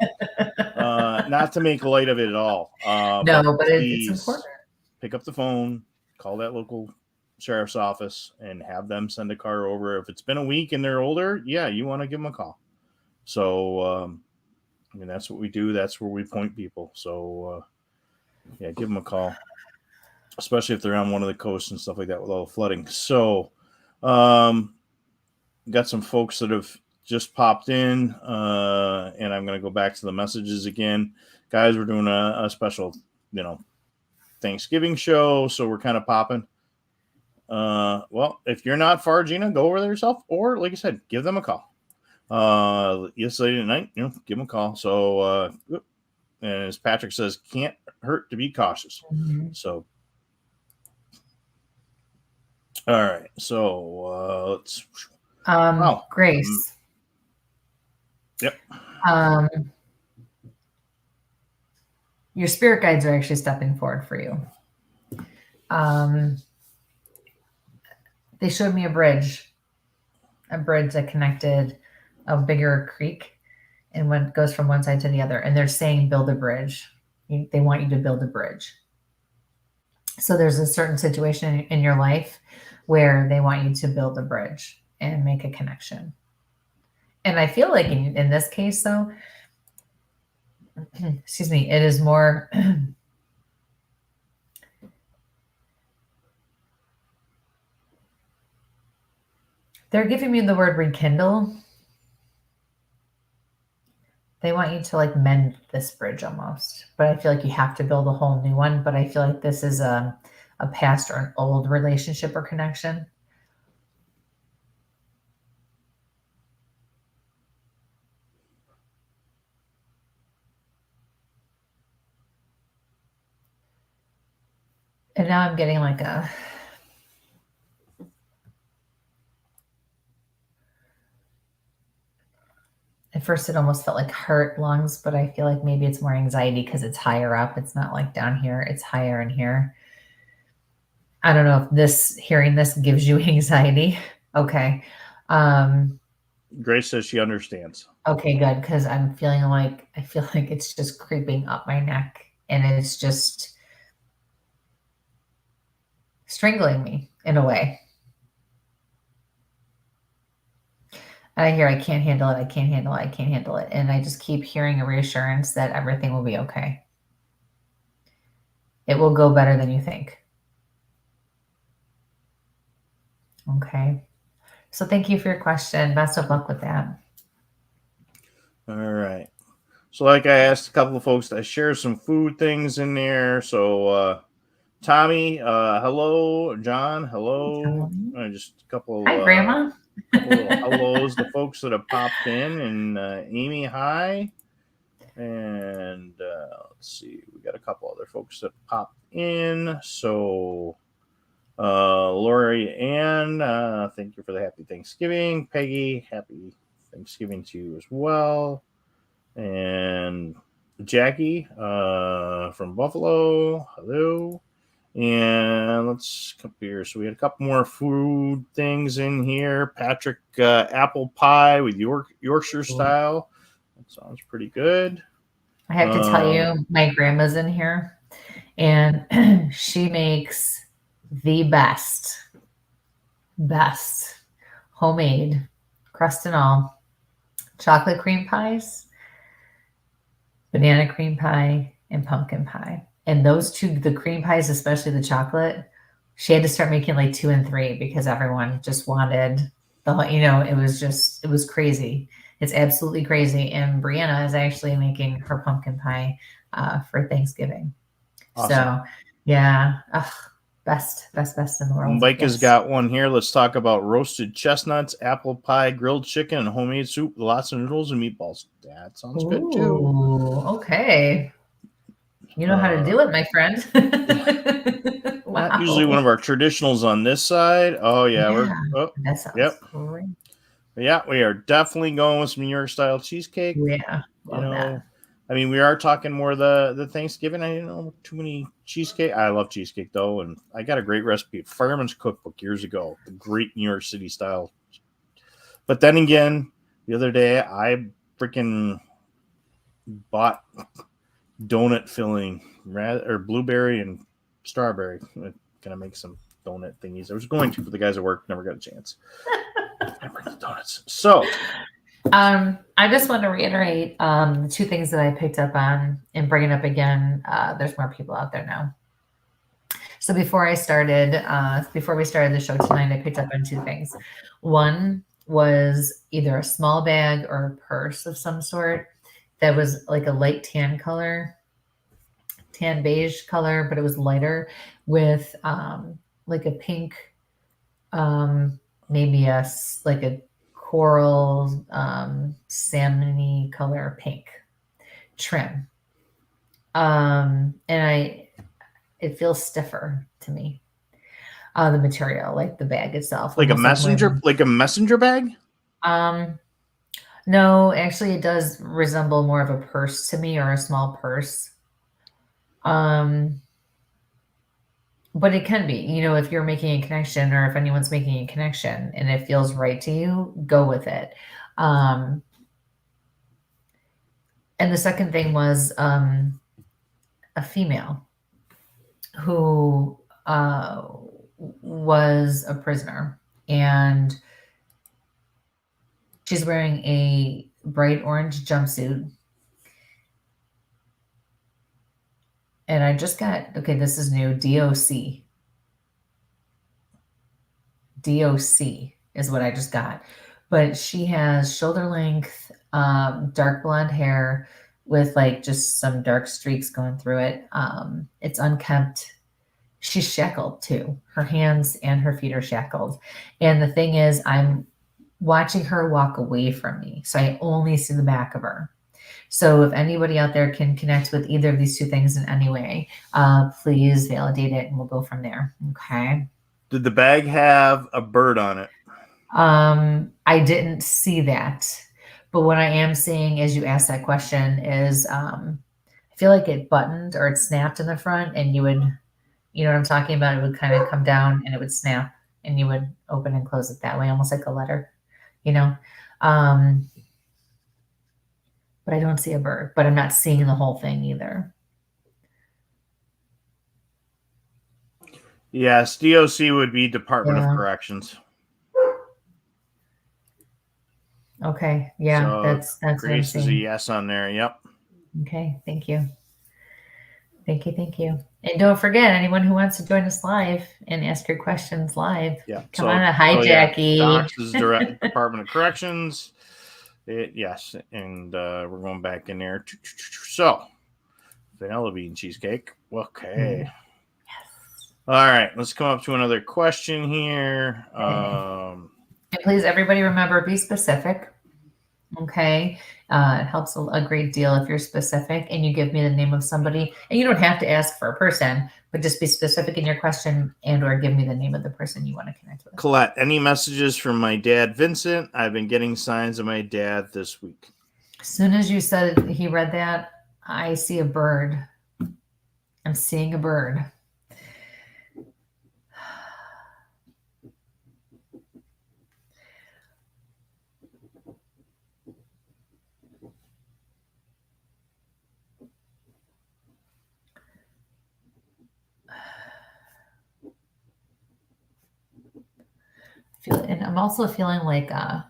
[SPEAKER 2] not to make light of it at all.
[SPEAKER 1] No, but it's important.
[SPEAKER 2] Pick up the phone, call that local sheriff's office, and have them send a car over. If it's been a week and they're older, yeah, you want to give them a call. So, that's what we do. That's where we point people. So, give them a call, especially if they're on one of the coasts and stuff like that with all the flooding. So, got some folks that have just popped in, and I'm going to go back to the messages again. Guys, we're doing a special, Thanksgiving show, so we're kind of popping. Well, if you're not far, Gina, go over there yourself, or like I said, give them a call. Yes, late at night, give them a call. So, and as Patrick says, can't hurt to be cautious.
[SPEAKER 1] Mhm.
[SPEAKER 2] So, all right. So, let's. Wow.
[SPEAKER 1] Grace.
[SPEAKER 2] Yep.
[SPEAKER 1] Your spirit guides are actually stepping forward for you. They showed me a bridge that connected a bigger creek and goes from one side to the other. And they're saying, build a bridge. They want you to build a bridge. So there's a certain situation in your life where they want you to build a bridge and make a connection. And I feel like in this case, though, excuse me, it is more they're giving me the word rekindle. They want you to like mend this bridge almost, but I feel like you have to build a whole new one. But I feel like this is a past or an old relationship or connection. And now I'm getting like a at first it almost felt like hurt lungs, but I feel like maybe it's more anxiety because it's higher up. It's not like down here, it's higher in here. I don't know if hearing this gives you anxiety. Okay.
[SPEAKER 2] Grace says she understands.
[SPEAKER 1] Okay, good. Cause I feel like it's just creeping up my neck and it's just strangling me in a way. And I hear I can't handle it. I can't handle it. I can't handle it. And I just keep hearing a reassurance that everything will be okay. It will go better than you think. Okay. So thank you for your question. Best of luck with that.
[SPEAKER 2] All right. So, like I asked a couple of folks, I share some food things in there. So, Tommy, hello. John, hello. Just a couple.
[SPEAKER 1] Hi, Grandma.
[SPEAKER 2] Hellos to folks that have popped in, and Amy, hi. And let's see, we got a couple other folks that popped in. So, Lori Ann, thank you for the happy Thanksgiving. Peggy, happy Thanksgiving to you as well. And Jackie from Buffalo, hello. And let's come here. So we had a couple more food things in here. Patrick, apple pie with Yorkshire style. That sounds pretty good.
[SPEAKER 1] I have to tell you, my grandma's in here, and she makes the best homemade crust and all chocolate cream pies, banana cream pie, and pumpkin pie. And those two, the cream pies, especially the chocolate, she had to start making like 2 and 3 because everyone just wanted it was crazy. It's absolutely crazy. And Brianna is actually making her pumpkin pie for Thanksgiving. Awesome. So yeah, best in the world.
[SPEAKER 2] Mike has got one here. Let's talk about roasted chestnuts, apple pie, grilled chicken, and homemade soup with lots of noodles and meatballs. That sounds good too.
[SPEAKER 1] Okay. You know how to do it, my friend.
[SPEAKER 2] Wow. Not usually one of our traditionals on this side. Oh yeah,
[SPEAKER 1] that sounds great.
[SPEAKER 2] Yeah, we are definitely going with some New York style cheesecake.
[SPEAKER 1] Yeah, that.
[SPEAKER 2] I mean, we are talking more the Thanksgiving. I didn't know too many cheesecake. I love cheesecake though, and I got a great recipe, Fireman's Cookbook years ago, the great New York City style. But then again, the other day I freaking bought donut filling, or blueberry and strawberry. I'm gonna make some donut thingies. I was going to, but the guys at work never got a chance. I bring the donuts. So,
[SPEAKER 1] I just want to reiterate the 2 things that I picked up on and bring it up again. There's more people out there now. So before we started the show tonight, I picked up on 2 things. One was either a small bag or a purse of some sort that was like a light tan beige color, but it was lighter with like a pink, maybe like a coral, salmony color pink trim. And it feels stiffer to me. The material, like the bag itself,
[SPEAKER 2] like a
[SPEAKER 1] almost
[SPEAKER 2] messenger, like a messenger bag.
[SPEAKER 1] No, actually, it does resemble more of a purse to me, or a small purse. But it can be, if you're making a connection, or if anyone's making a connection and it feels right to you, go with it. And the second thing was a female who was a prisoner, and she's wearing a bright orange jumpsuit. And I just got, okay, this is new, DOC. DOC is what I just got. But she has shoulder length, dark blonde hair with like just some dark streaks going through it. It's unkempt. She's shackled too. Her hands and her feet are shackled. And the thing is, I'm watching her walk away from me, so I only see the back of her. So if anybody out there can connect with either of these two things in any way, please validate it and we'll go from there. Okay.
[SPEAKER 2] Did the bag have a bird on it?
[SPEAKER 1] I didn't see that. But what I am seeing as you ask that question is I feel like it buttoned or it snapped in the front, and you would, you know what I'm talking about? It would kind of come down and it would snap, and you would open and close it that way, almost like a letter, But I don't see a bird, but I'm not seeing the whole thing either.
[SPEAKER 2] Yes, DOC would be Department of Corrections.
[SPEAKER 1] Okay, yeah,
[SPEAKER 2] so
[SPEAKER 1] that's
[SPEAKER 2] Grace is a yes on there. Yep.
[SPEAKER 1] Okay, thank you. Thank you. And don't forget, anyone who wants to join us live and ask your questions live, come on, hi, Jackie.
[SPEAKER 2] Docs is Department of Corrections. Yes, and we're going back in there. So, vanilla bean cheesecake. Okay. Yes. All right, let's come up to another question here.
[SPEAKER 1] And please, everybody, remember, be specific. Okay. It helps a great deal if you're specific and you give me the name of somebody. And you don't have to ask for a person, but just be specific in your question and or give me the name of the person you want to connect with.
[SPEAKER 2] Colette, any messages from my dad, Vincent? I've been getting signs of my dad this week.
[SPEAKER 1] As soon as you said he read that, I see a bird. I'm seeing a bird. And I'm also feeling like a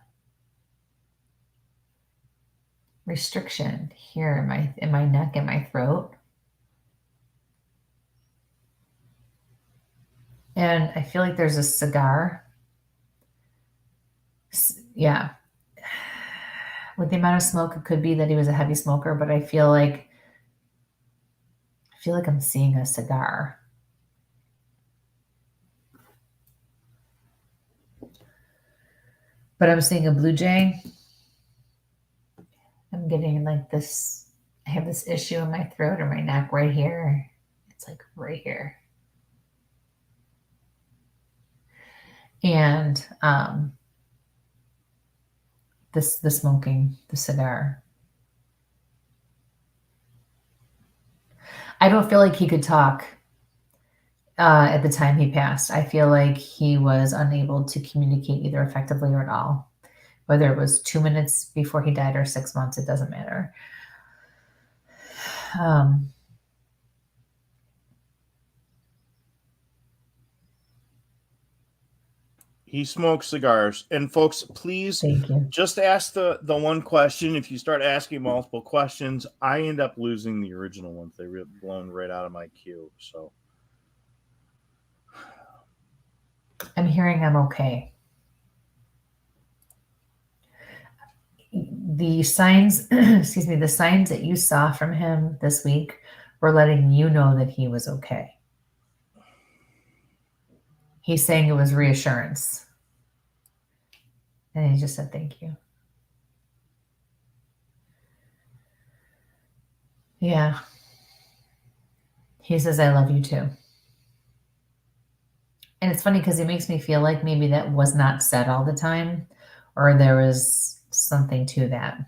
[SPEAKER 1] restriction here in my neck and my throat. And I feel like there's a cigar. Yeah. With the amount of smoke, it could be that he was a heavy smoker, but I feel like I'm seeing a cigar. But I'm seeing a blue jay. I'm getting like this, I have this issue in my throat or my neck right here. It's like right here. And the smoking, the cigar. I don't feel like he could talk at the time he passed. I feel like he was unable to communicate either effectively or at all. Whether it was 2 minutes before he died or 6 months, it doesn't matter.
[SPEAKER 2] He smokes cigars. And folks, please just ask the one question. If you start asking multiple questions, I end up losing the original ones. They were blown right out of my queue. So
[SPEAKER 1] I'm hearing I'm okay. The signs, excuse me, the signs that you saw from him this week were letting you know that he was okay. He's saying it was reassurance. And he just said, thank you. Yeah. He says, I love you too. And it's funny because he makes me feel like maybe that was not said all the time, or there was something to that.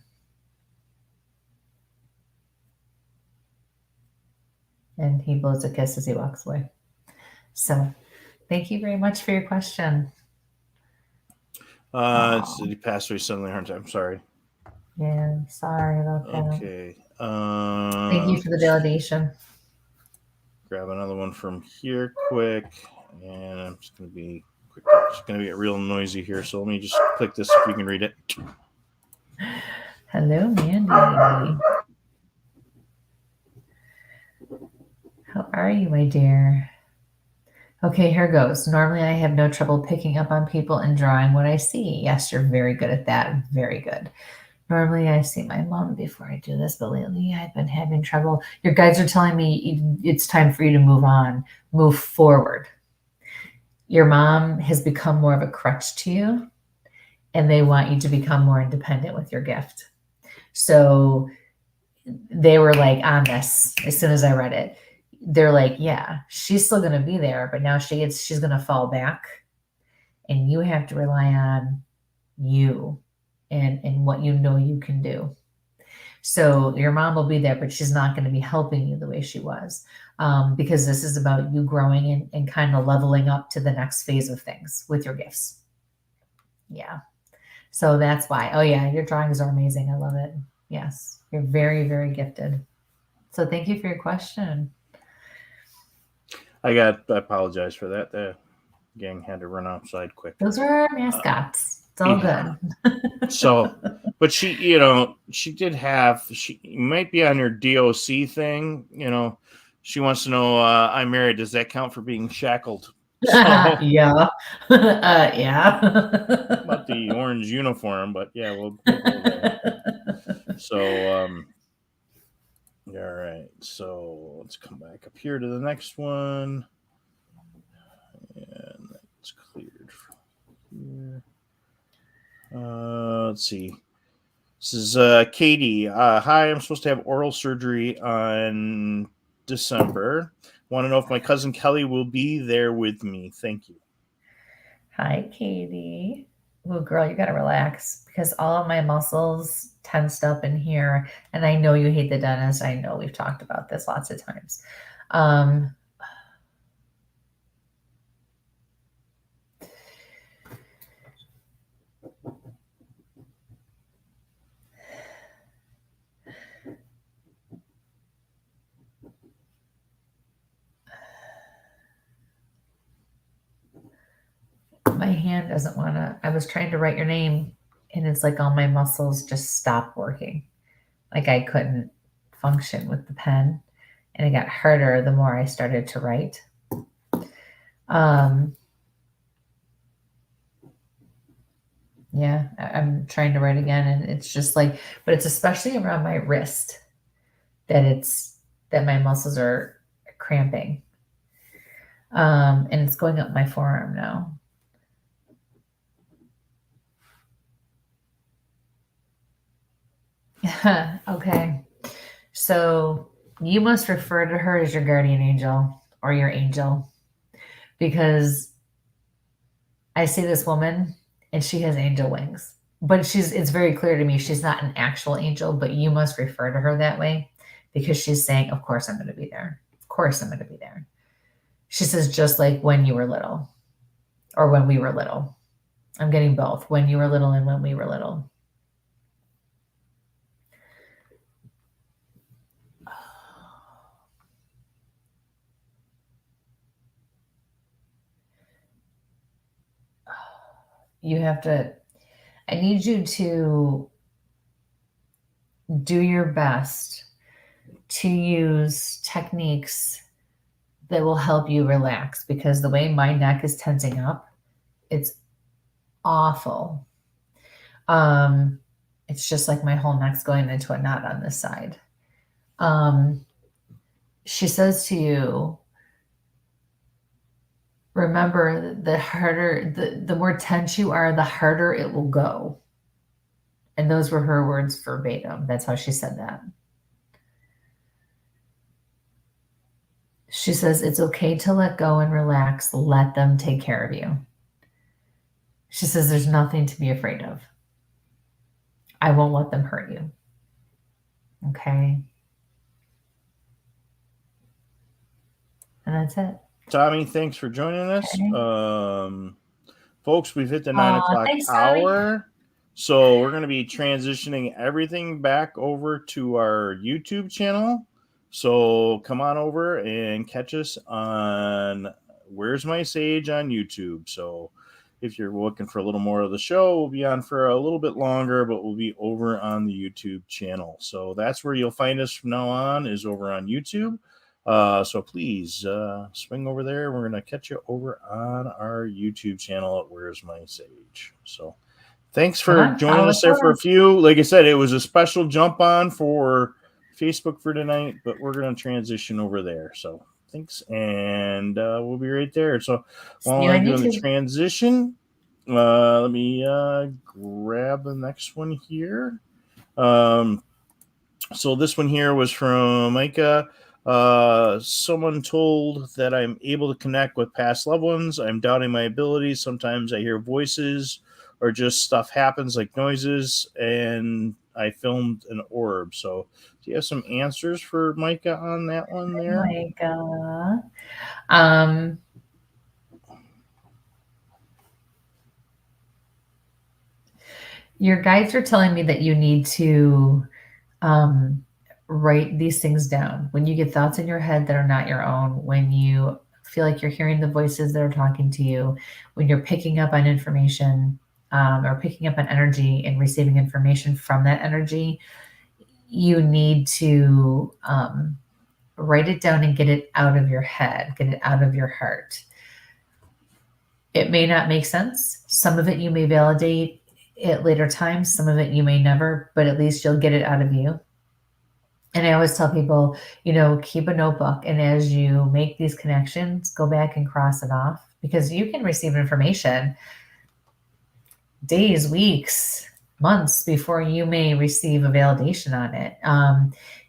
[SPEAKER 1] And he blows a kiss as he walks away. So thank you very much for your question.
[SPEAKER 2] He passed away suddenly. I'm sorry.
[SPEAKER 1] Yeah, sorry about that.
[SPEAKER 2] Okay.
[SPEAKER 1] Thank you for the validation.
[SPEAKER 2] Grab another one from here quick. And I'm just going to be quick. It's going to get real noisy here. So let me just click this if you can read it.
[SPEAKER 1] Hello, Mandy. How are you, my dear? Okay, here goes. Normally, I have no trouble picking up on people and drawing what I see. Yes, you're very good at that. Very good. Normally, I see my mom before I do this, but lately I've been having trouble. Your guides are telling me it's time for you to move on, move forward. Your mom has become more of a crutch to you, and they want you to become more independent with your gift. So they were like on this as soon as I read it. They're like, yeah, she's still going to be there, but now she's going to fall back, and you have to rely on you and what you know you can do. So your mom will be there, but she's not going to be helping you the way she was, because this is about you growing and kind of leveling up to the next phase of things with your gifts. Yeah. So that's why. Oh yeah, your drawings are amazing. I love it. Yes, you're very, very gifted. So thank you for your question.
[SPEAKER 2] I apologize for that. The gang had to run outside quick.
[SPEAKER 1] Those are our mascots. It's all good.
[SPEAKER 2] So, but she might be on her DOC thing. She wants to know, I'm married. Does that count for being shackled? So,
[SPEAKER 1] yeah. Yeah.
[SPEAKER 2] About the orange uniform, but yeah, we'll go there. So, all right. So let's come back up here to the next one. And that's cleared from here. Let's see. This is Katie. Hi, I'm supposed to have oral surgery on December. Want to know if my cousin Kelly will be there with me. Thank you.
[SPEAKER 1] Hi, Katie. Oh, girl, you got to relax because all of my muscles tensed up in here. And I know you hate the dentist. I know we've talked about this lots of times. My hand doesn't want to. I was trying to write your name, and it's like all my muscles just stopped working. Like I couldn't function with the pen, and it got harder the more I started to write. Yeah, I'm trying to write again, and it's just like, but it's especially around my wrist that my muscles are cramping. And it's going up my forearm now. Okay. So you must refer to her as your guardian angel or your angel, because I see this woman and she has angel wings, but it's very clear to me she's not an actual angel, but you must refer to her that way because she's saying, of course I'm going to be there. Of course I'm going to be there. She says, just like when you were little or when we were little. I'm getting both, when you were little and when we were little. I need you to do your best to use techniques that will help you relax, because the way my neck is tensing up, it's awful. It's just like my whole neck's going into a knot on this side. She says to you, remember the harder, the more tense you are, the harder it will go. And those were her words verbatim. That's how she said that. She says, it's okay to let go and relax. Let them take care of you. She says, there's nothing to be afraid of. I won't let them hurt you. Okay. And that's it.
[SPEAKER 2] Tommy, thanks for joining us.
[SPEAKER 1] Okay.
[SPEAKER 2] Folks, we've hit the 9 o'clock
[SPEAKER 1] Thanks, Tommy.
[SPEAKER 2] hour. So we're going to be transitioning everything back over to our YouTube channel. So come on over and catch us on Where's My Sage on YouTube. So if you're looking for a little more of the show, we'll be on for a little bit longer, but we'll be over on the YouTube channel. So that's where you'll find us from now on, is over on YouTube. So please swing over there. We're going to catch you over on our YouTube channel at Where's My Sage. So thanks for joining us there for a few. Like I said, it was a special jump on for Facebook for tonight, but we're going to transition over there. So thanks, and we'll be right there. So while I'm doing the transition, let me grab the next one here. So this one here was from Micah. Someone told that I'm able to connect with past loved ones. I'm doubting my abilities. Sometimes I hear voices or just stuff happens like noises, and I filmed an orb. So do you have some answers for Micah on that one there?
[SPEAKER 1] Micah. Your guides are telling me that you need to write these things down. When you get thoughts in your head that are not your own, when you feel like you're hearing the voices that are talking to you, when you're picking up on information or picking up on energy and receiving information from that energy, you need to write it down and get it out of your head, get it out of your heart. It may not make sense. Some of it you may validate at later times, some of it you may never, but at least you'll get it out of you. And I always tell people, keep a notebook. And as you make these connections, go back and cross it off, because you can receive information days, weeks, months before you may receive a validation on it.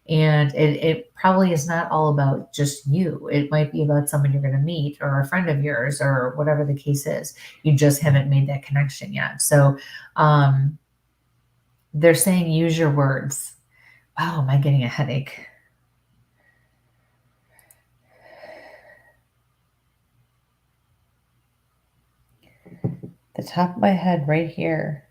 [SPEAKER 1] And it probably is not all about just you. It might be about someone you're going to meet or a friend of yours or whatever the case is. You just haven't made that connection yet. So they're saying use your words. Wow, am I getting a headache? The top of my head right here.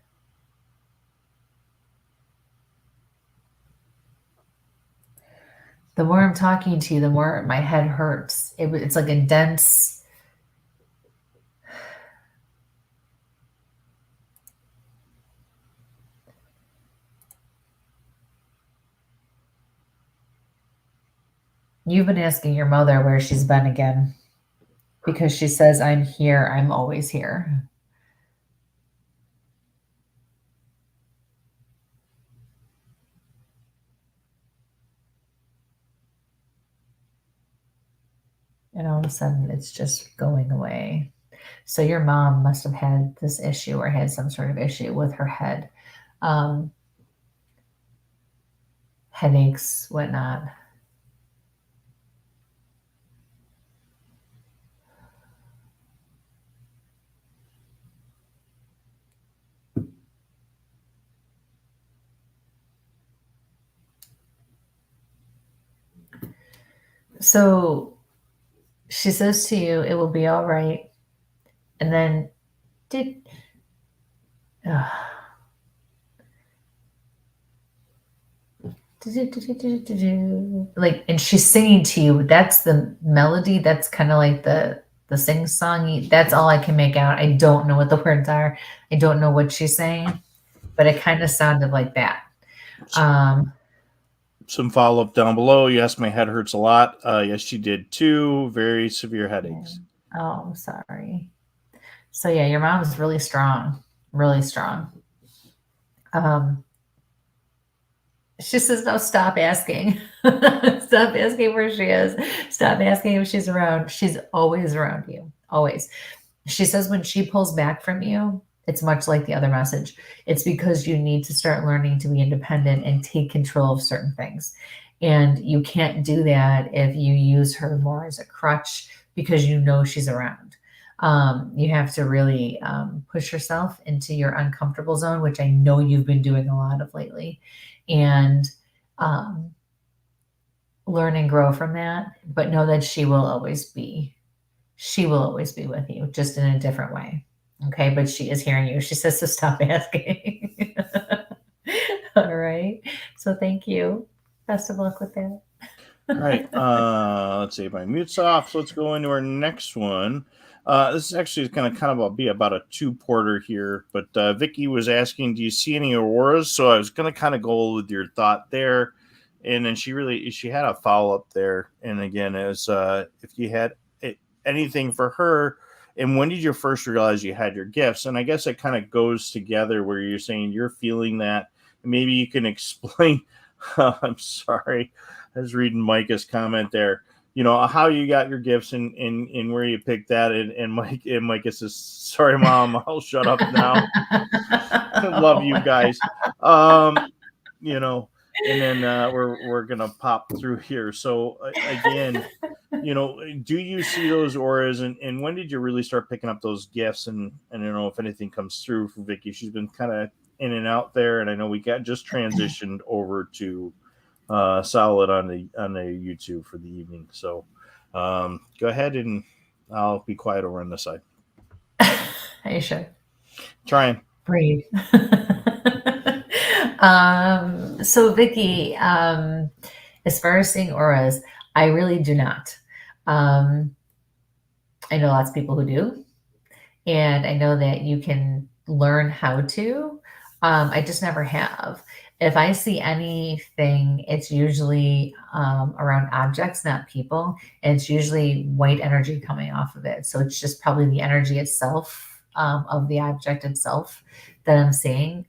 [SPEAKER 1] The more I'm talking to you, the more my head hurts. It's like a dense... You've been asking your mother where she's been again, because she says, I'm here. I'm always here. And all of a sudden, it's just going away. So your mom must have had this issue or had some sort of issue with her head. Headaches, whatnot. So she says to you, it will be all right. And then like, and she's singing to you. That's the melody. That's kind of like the sing-songy. That's all I can make out. I don't know what the words are. I don't know what she's saying, but it kind of sounded like that.
[SPEAKER 2] Some follow-up down below. Yes, my head hurts a lot. Yes, she did too. Very severe headaches.
[SPEAKER 1] Oh, I'm sorry. So yeah, your mom is really strong. Really strong. She says, no, stop asking. Stop asking where she is. Stop asking if she's around. She's always around you. always. She says when she pulls back from you, it's much like the other message. It's because you need to start learning to be independent and take control of certain things. And you can't do that if you use her more as a crutch because you know she's around. You have to really push yourself into your uncomfortable zone, which I know you've been doing a lot of lately, and um, learn and grow from that. But know that she will always be with you, just in a different way. Okay, but she is hearing you. She says to stop asking. All right. So thank you. Best of luck with that.
[SPEAKER 2] All right. Let's see. My mute's off. So let's go into our next one. This is actually kind of be about a two-porter here. But Vicky was asking, do you see any auroras? So I was going to kind of go with your thought there, and then she had a follow-up there. And again, as if you had anything for her, and when did you first realize you had your gifts? And I guess it kind of goes together where you're saying you're feeling that. Maybe you can explain. I'm sorry. I was reading Micah's comment there. How you got your gifts and where you picked that. And Micah says, sorry, Mom, I'll shut up now. I love you guys. And then we're going to pop through here. So again, do you see those auras and when did you really start picking up those gifts? And I don't know if anything comes through for Vicky. She's been kind of in and out there. And I know we got just transitioned over to Solid on the YouTube for the evening. So go ahead and I'll be quiet over on this side.
[SPEAKER 1] Are you sure?
[SPEAKER 2] Trying.
[SPEAKER 1] Breathe. So Vicky, as far as seeing auras, I really do not. I know lots of people who do, and I know that you can learn how to. I just never have. If I see anything, it's usually around objects, not people. And it's usually white energy coming off of it. So it's just probably the energy itself of the object itself that I'm seeing.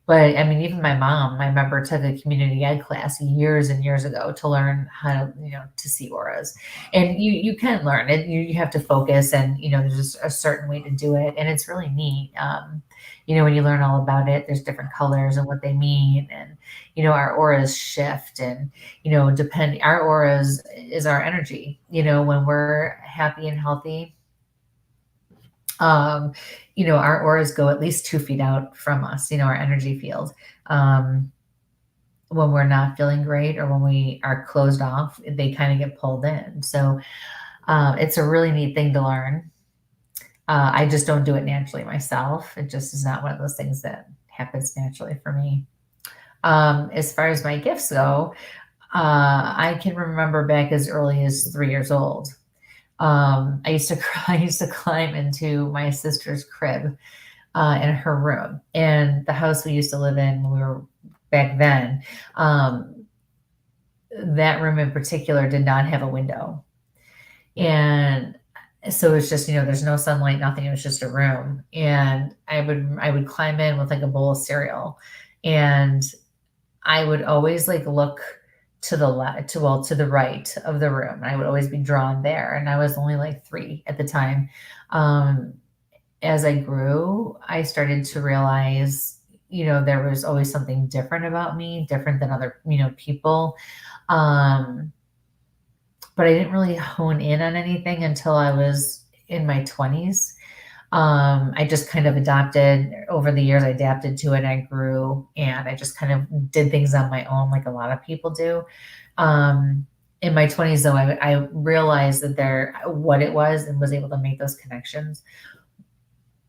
[SPEAKER 1] But I mean, even my mom, I remember, took a community ed class years and years ago to learn how to, to see auras. And you can learn it. You have to focus, and there's just a certain way to do it, and it's really neat. When you learn all about it, there's different colors and what they mean, and our auras shift, and our auras is our energy. When we're happy and healthy, our auras go at least 2 feet out from us, our energy field. When we're not feeling great or when we are closed off, they kind of get pulled in. So it's a really neat thing to learn. I just don't do it naturally myself. It just is not one of those things that happens naturally for me. As far as my gifts go, I can remember back as early as 3 years old. I used to climb into my sister's crib in her room, and the house we used to live in when we were back then. That room in particular did not have a window, and so it's just there's no sunlight, nothing. It was just a room, and I would climb in with like a bowl of cereal, and I would always look to the left, to the right of the room. And I would always be drawn there. And I was only 3 at the time. As I grew, I started to realize, there was always something different about me, different than other, people. But I didn't really hone in on anything until I was in my 20s. I just kind of adapted over the years. I adapted to it. I grew, and I just kind of did things on my own, like a lot of people do. In my 20s, though, I realized what it was and was able to make those connections.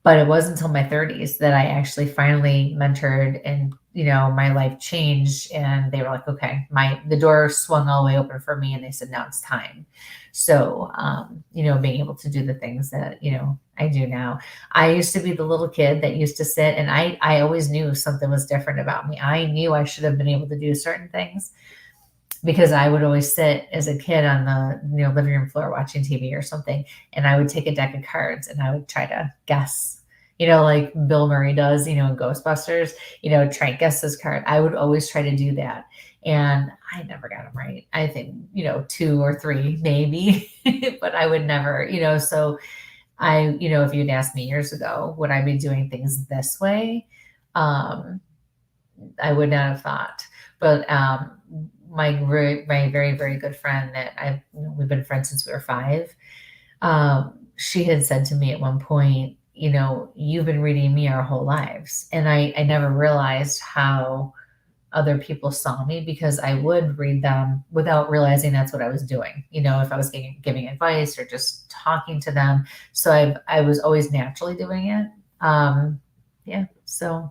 [SPEAKER 1] But it wasn't until my 30s that I actually finally mentored, and my life changed, and they were like, okay, the door swung all the way open for me, and they said, now it's time. So, being able to do the things that, I do now. I used to be the little kid that used to sit, and I always knew something was different about me. I knew I should have been able to do certain things because I would always sit as a kid on the living room floor watching TV or something, and I would take a deck of cards and I would try to guess, like Bill Murray does, in Ghostbusters, try and guess this card. I would always try to do that. And I never got them right. I think, 2 or 3 maybe, but I would never, so if you'd asked me years ago, would I be doing things this way? Um, I would not have thought. But my very, very good friend that we've been friends since we were 5. She had said to me at one point, you've been reading me our whole lives. And I never realized how other people saw me, because I would read them without realizing that's what I was doing, if I was giving advice or just talking to them. So I was always naturally doing it. Yeah. So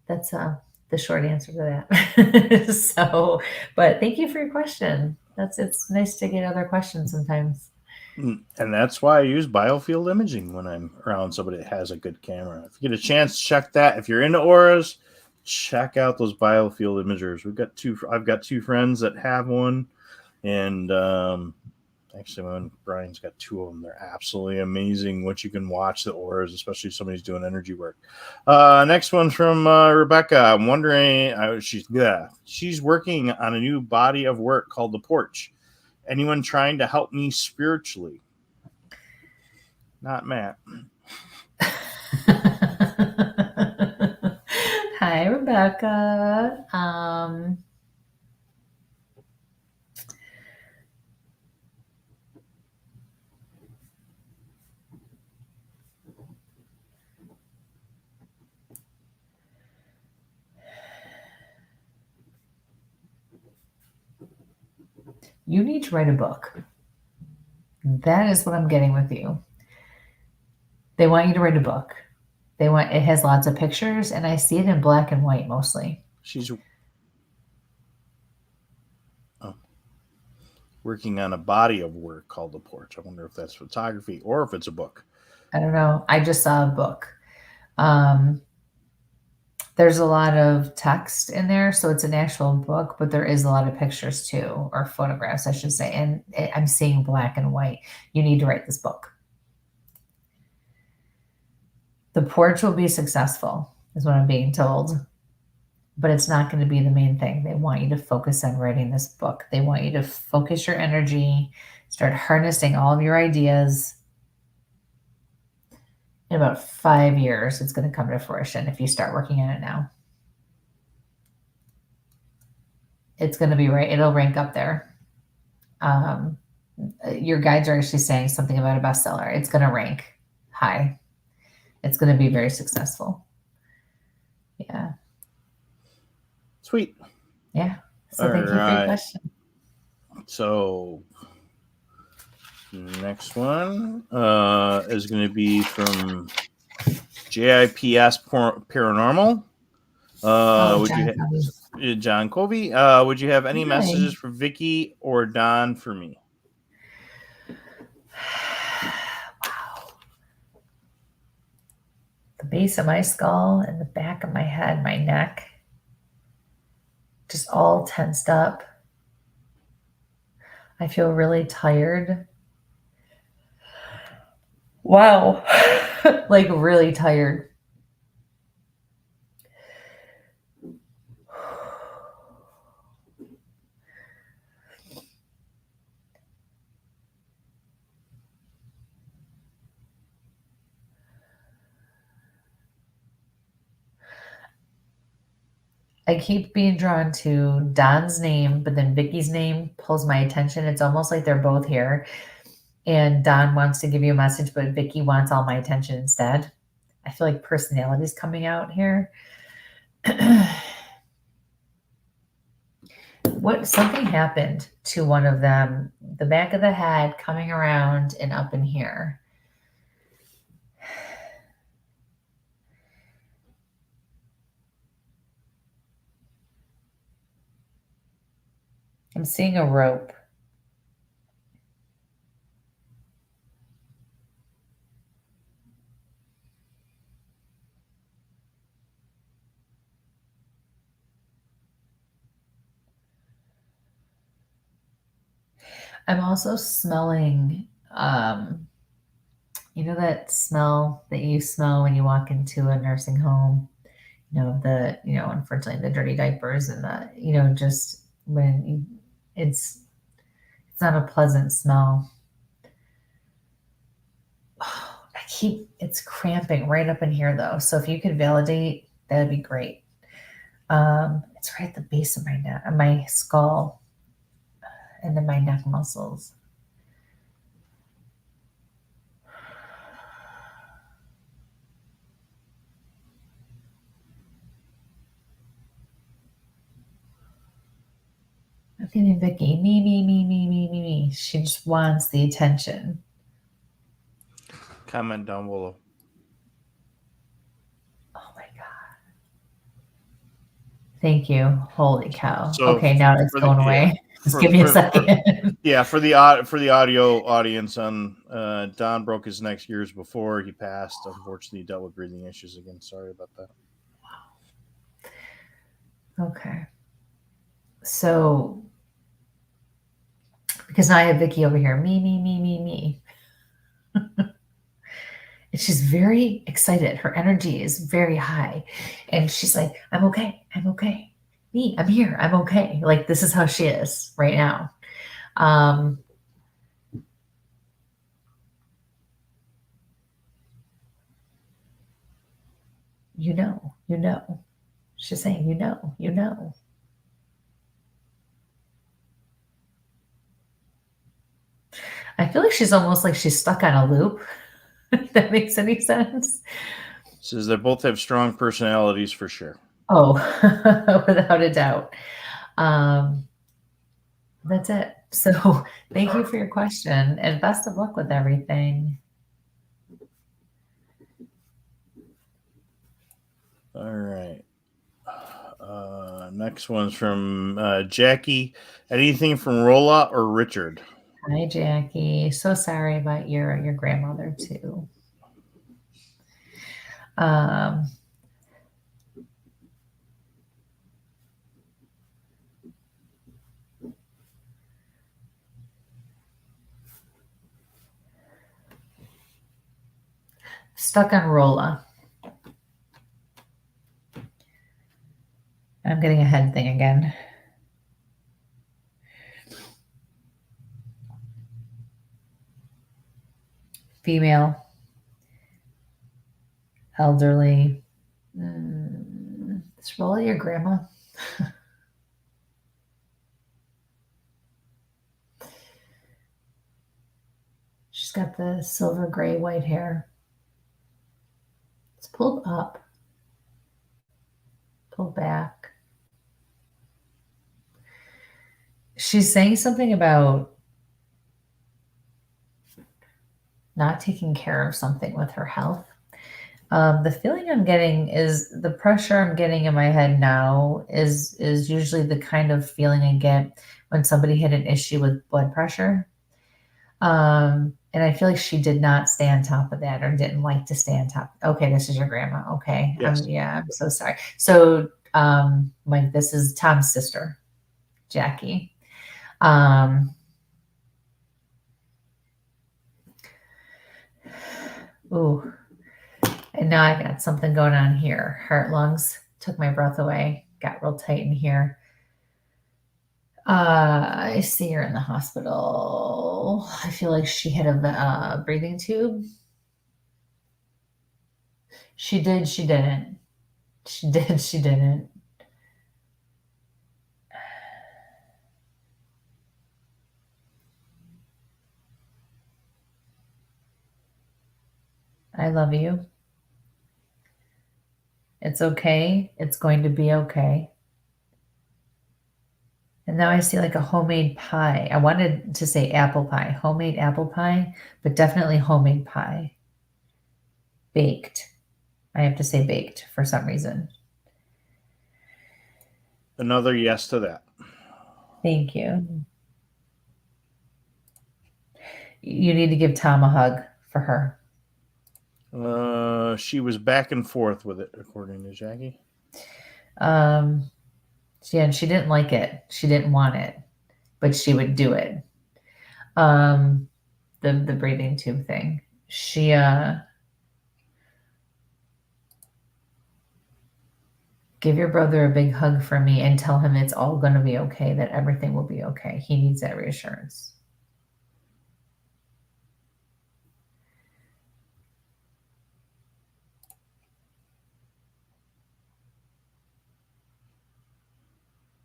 [SPEAKER 1] that's the short answer to that. So, but thank you for your question. It's nice to get other questions sometimes.
[SPEAKER 2] And that's why I use biofield imaging when I'm around somebody that has a good camera. If you get a chance, check that. If you're into auras, check out those biofield imagers. I've got 2 friends that have one, and actually, Brian's got 2 of them. They're absolutely amazing. What you can watch the auras, especially if somebody's doing energy work. Next one from Rebecca. I'm wondering, she's working on a new body of work called The Porch. Anyone trying to help me spiritually? Not Matt.
[SPEAKER 1] Hi, Rebecca. You need to write a book. That is what I'm getting with you. They want you to write a book. It has lots of pictures, and I see it in black and white mostly.
[SPEAKER 2] She's working on a body of work called The Porch. I wonder if that's photography or if it's a book.
[SPEAKER 1] I don't know. I just saw a book. There's a lot of text in there, so it's an actual book, but there is a lot of pictures too, or photographs, I should say. And I'm seeing black and white. You need to write this book. The Porch will be successful, is what I'm being told, but it's not going to be the main thing. They want you to focus on writing this book. They want you to focus your energy, start harnessing all of your ideas. In about 5 years, it's going to come to fruition if you start working on it now. It's going to be right. It'll rank up there. Your guides are actually saying something about a bestseller. It's going to rank high. It's going to be very successful. Yeah.
[SPEAKER 2] Sweet.
[SPEAKER 1] Yeah. So thank you for your question.
[SPEAKER 2] So next one is going to be from JIPS Paranormal. John Covey. Would you have any messages for Vicky or Don for me?
[SPEAKER 1] Wow. The base of my skull and the back of my head, my neck, just all tensed up. I feel really tired. Wow. Like really tired. I keep being drawn to Don's name, but then Vicky's name pulls my attention. It's almost like they're both here. And Don wants to give you a message, but Vicky wants all my attention instead. I feel like personality is coming out here. Something happened to one of them, the back of the head coming around and up in here. I'm seeing a rope. I'm also smelling, that smell that you smell when you walk into a nursing home, unfortunately the dirty diapers and the, just it's not a pleasant smell. It's cramping right up in here though. So if you could validate, that'd be great. It's right at the base of my neck, my skull, and then my neck muscles. Okay, Vicky, me. She just wants the attention.
[SPEAKER 2] Comment down below.
[SPEAKER 1] Oh my God. Thank you. Holy cow.
[SPEAKER 2] So
[SPEAKER 1] okay, now it's going away. Just give me a second.
[SPEAKER 2] For the audio audience, Don broke his neck years before he passed. Unfortunately, he dealt with breathing issues again. Sorry about that.
[SPEAKER 1] Okay. So, because now I have Vicky over here, me. And she's very excited. Her energy is very high. And she's like, I'm okay. Me, I'm here. I'm okay. Like, this is how she is right now. You know. She's saying, you know. I feel like she's almost like she's stuck on a loop. If that makes any sense.
[SPEAKER 2] Says they both have strong personalities for sure.
[SPEAKER 1] Oh, without a doubt. That's it. So thank you for your question and best of luck with everything.
[SPEAKER 2] All right. Next one's from Jackie. Anything from Rolla or Richard?
[SPEAKER 1] Hi, Jackie. So sorry about your grandmother too. Stuck on Rolla. I'm getting a head thing again. Female. Elderly. Is Rolla your grandma? She's got the silver gray white hair. It's pulled up. Pulled back. She's saying something about not taking care of something with her health. The feeling I'm getting is the pressure I'm getting in my head now is usually the kind of feeling I get when somebody had an issue with blood pressure. And I feel like she did not stay on top of that or didn't like to stay on top. Okay, this is your grandma. Okay.
[SPEAKER 2] Yes.
[SPEAKER 1] I'm so sorry. So Mike, this is Tom's sister, Jackie. Ooh. And now I got something going on here. Heart, lungs, took my breath away, got real tight in here. I see her in the hospital. I feel like she had a breathing tube. She did, she didn't. She did, she didn't. I love you. It's okay. It's going to be okay. And now I see like a homemade pie. I wanted to say apple pie, homemade apple pie, but definitely homemade pie. Baked. I have to say baked for some reason.
[SPEAKER 2] Another yes to that.
[SPEAKER 1] Thank you. You need to give Tom a hug for her.
[SPEAKER 2] She was back and forth with it, according to Jackie.
[SPEAKER 1] Yeah, and she didn't like it. She didn't want it, but she would do it. The breathing tube thing. She Give your brother a big hug for me and tell him it's all going to be okay, that everything will be okay. He needs that reassurance.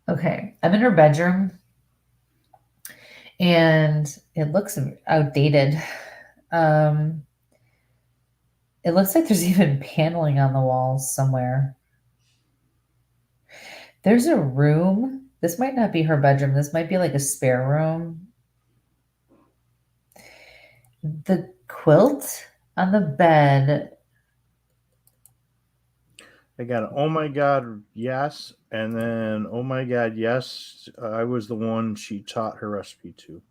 [SPEAKER 1] Okay, I'm in her bedroom and it looks outdated. It looks like there's even paneling on the walls somewhere. There's a room. This might not be her bedroom. This might be like a spare room. The quilt on the bed.
[SPEAKER 2] I got an, oh my God, yes. And then, oh my God, yes. I was the one she taught her recipe to.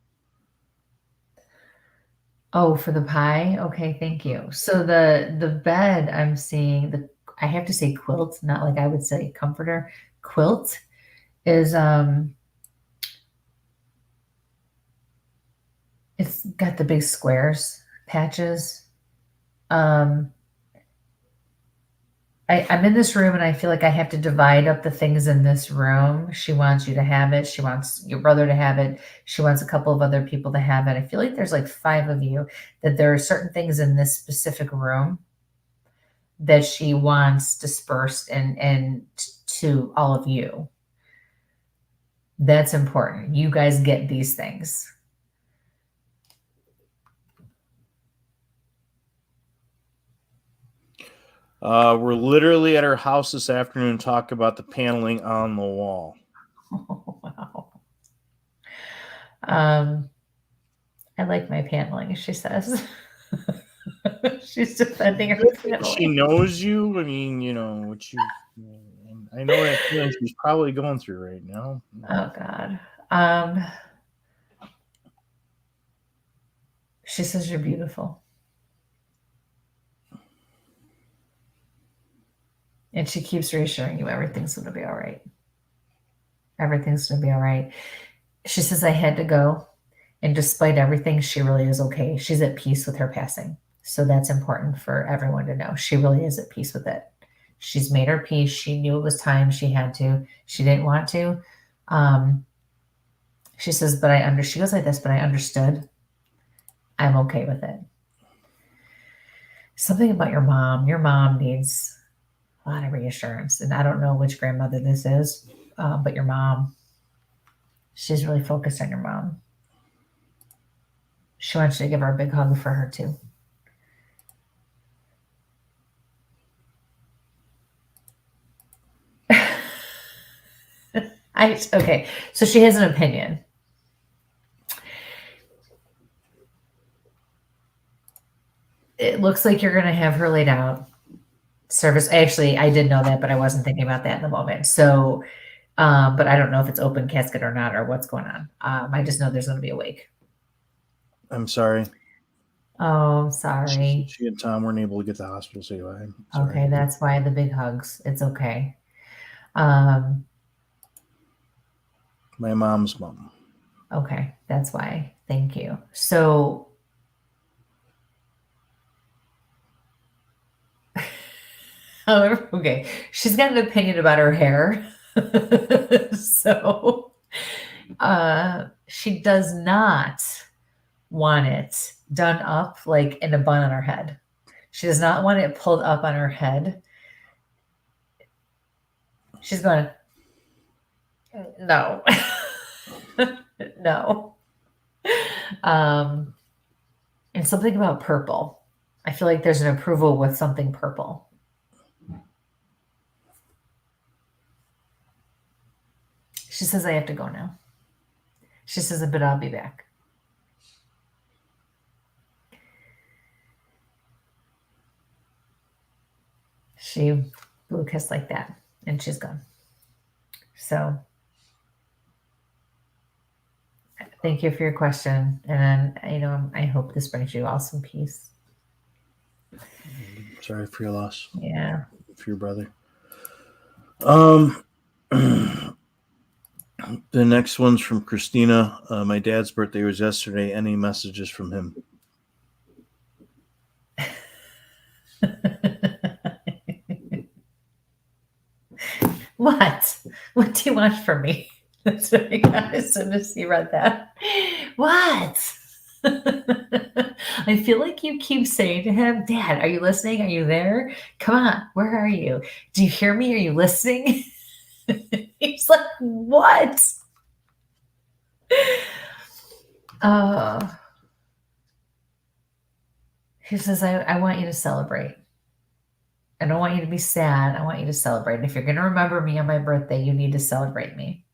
[SPEAKER 1] Oh, for the pie? Okay, thank you. So the bed I'm seeing, I have to say quilt, not like I would say comforter. Quilt is it's got the big squares, patches. Um I'm in this room and I feel like I have to divide up the things in this room. She wants you to have it. She wants your brother to have it. She wants a couple of other people to have it. I feel like there's like 5 of you, that there are certain things in this specific room that she wants dispersed and to all of you. That's important. You guys get these things.
[SPEAKER 2] We're literally at her house this afternoon talking about the paneling on the wall.
[SPEAKER 1] Oh, wow. I like my paneling, she says. She's defending her paneling.
[SPEAKER 2] She knows you. I mean, you know what you. I know that feeling she's probably going through right now.
[SPEAKER 1] Oh God. She says you're beautiful. And she keeps reassuring you everything's going to be all right. Everything's going to be all right. She says, I had to go. And despite everything, she really is okay. She's at peace with her passing. So that's important for everyone to know. She really is at peace with it. She's made her peace. She knew it was time. She had to. She didn't want to. She says, but she goes like this, but I understood. I'm okay with it. Something about your mom. Your mom needs a lot of reassurance. And I don't know which grandmother this is, but your mom. She's really focused on your mom. She wants you to give her a big hug for her too. Okay, so she has an opinion. It looks like you're going to have her laid out. Service. Actually, I did know that, but I wasn't thinking about that in the moment. So, but I don't know if it's open casket or not, or what's going on. I just know there's going to be a wake.
[SPEAKER 2] I'm sorry.
[SPEAKER 1] Oh, sorry.
[SPEAKER 2] She and Tom weren't able to get to the hospital, so I'm sorry.
[SPEAKER 1] Okay, that's why the big hugs. It's okay. My
[SPEAKER 2] mom's mom.
[SPEAKER 1] Okay, that's why. Thank you. So, however, okay, she's got an opinion about her hair. So, she does not want it done up like in a bun on her head. She does not want it pulled up on her head. She's going, no. No. And something about purple. I feel like there's an approval with something purple. She says, I have to go now. She says, but I'll be back. She blew a kiss like that, and she's gone. So thank you for your question. And then, I hope this brings you all some peace.
[SPEAKER 2] Sorry for your loss.
[SPEAKER 1] Yeah.
[SPEAKER 2] For your brother. The next one's from Christina. My dad's birthday was yesterday. Any messages from him?
[SPEAKER 1] What? What do you want from me? That's what I got as soon as you read that. What? I feel like you keep saying to him, Dad, are you listening? Are you there? Come on, where are you? Do you hear me? Are you listening? He's like, what? He says, I want you to celebrate. I don't want you to be sad. I want you to celebrate. And if you're going to remember me on my birthday, you need to celebrate me,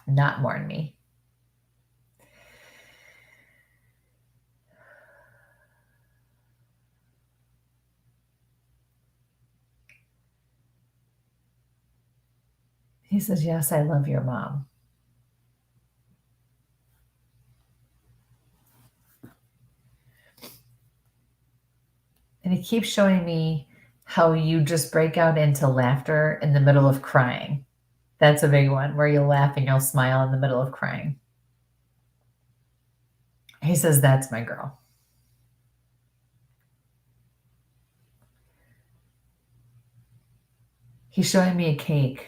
[SPEAKER 1] not mourn me. He says, yes, I love your mom. And he keeps showing me how you just break out into laughter in the middle of crying. That's a big one, where you'll laugh and you'll smile in the middle of crying. He says, that's my girl. He's showing me a cake.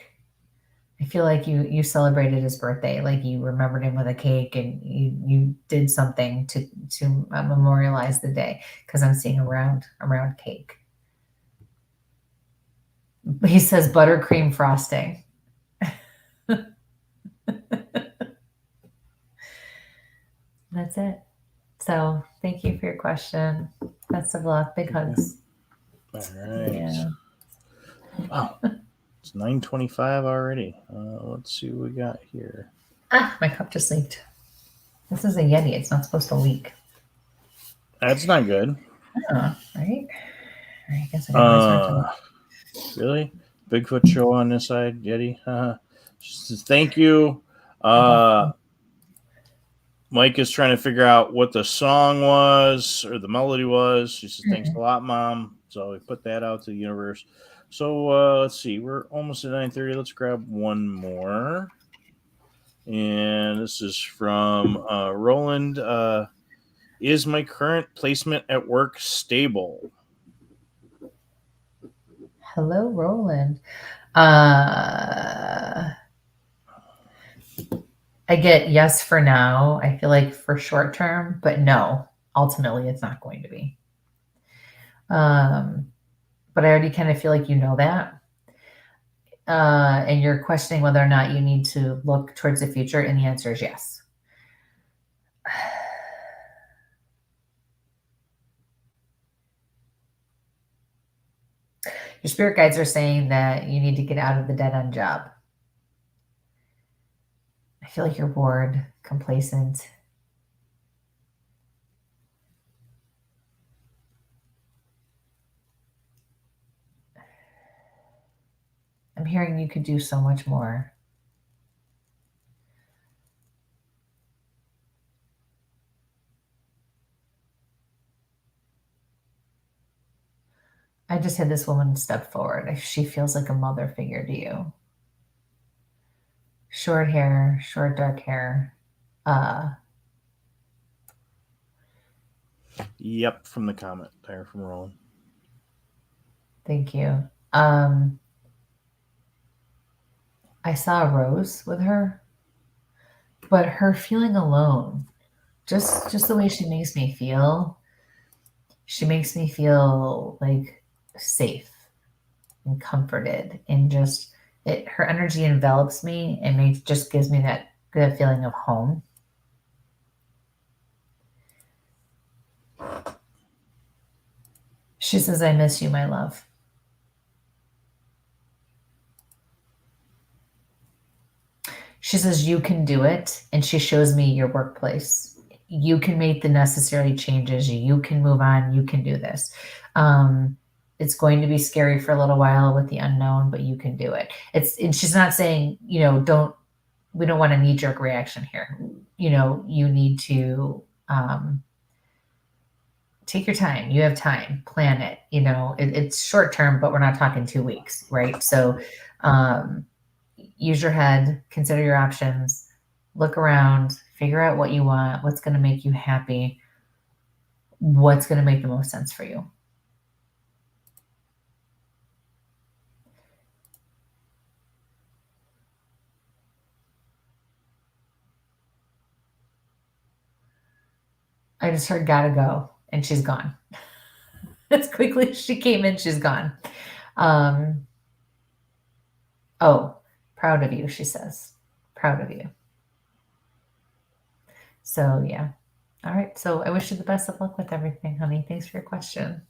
[SPEAKER 1] I feel like you celebrated his birthday, like you remembered him with a cake and you did something to memorialize the day, because I'm seeing a round cake. He says buttercream frosting. That's it. So thank you for your question. Best of luck. Big hugs.
[SPEAKER 2] All right.
[SPEAKER 1] Yeah.
[SPEAKER 2] Wow. It's 9:25 already. Let's see what we got here.
[SPEAKER 1] My cup just leaked. This is a Yeti. It's not supposed to leak.
[SPEAKER 2] That's not good.
[SPEAKER 1] Oh, right? I guess I got
[SPEAKER 2] really? Bigfoot show on this side, Yeti. She says, thank you. Mike is trying to figure out what the song was or the melody was. She says, thanks a lot, Mom. So we put that out to the universe. So let's see. We're almost at 9:30. Let's grab one more. And this is from Roland. Is my current placement at work stable?
[SPEAKER 1] Hello, Roland. I get yes for now. I feel like for short term, but no, ultimately it's not going to be. But I already kind of feel like you know that. And you're questioning whether or not you need to look towards the future, and the answer is yes. Your spirit guides are saying that you need to get out of the dead-end job. I feel like you're bored, complacent. I'm hearing you could do so much more. I just had this woman step forward. She feels like a mother figure to you. Short hair, short dark hair.
[SPEAKER 2] Yep, from the comment there from Roland.
[SPEAKER 1] Thank you. I saw a rose with her, but her feeling alone, just the way she makes me feel like safe and comforted, and just her energy envelops me and just gives me that good feeling of home. She says, I miss you, my love. She says, you can do it. And she shows me your workplace. You can make the necessary changes. You can move on. You can do this. It's going to be scary for a little while with the unknown, but you can do it. And she's not saying, we don't want a knee-jerk reaction here. You need to take your time. You have time. Plan it. It's short term, but we're not talking 2 weeks, right? So use your head, consider your options, look around, figure out what you want, what's going to make you happy, what's going to make the most sense for you. I just heard gotta go, and she's gone. As quickly as she came in, she's gone. Um, oh, proud of you, she says. Proud of you. So, yeah. All right. So, I wish you the best of luck with everything, honey. Thanks for your question.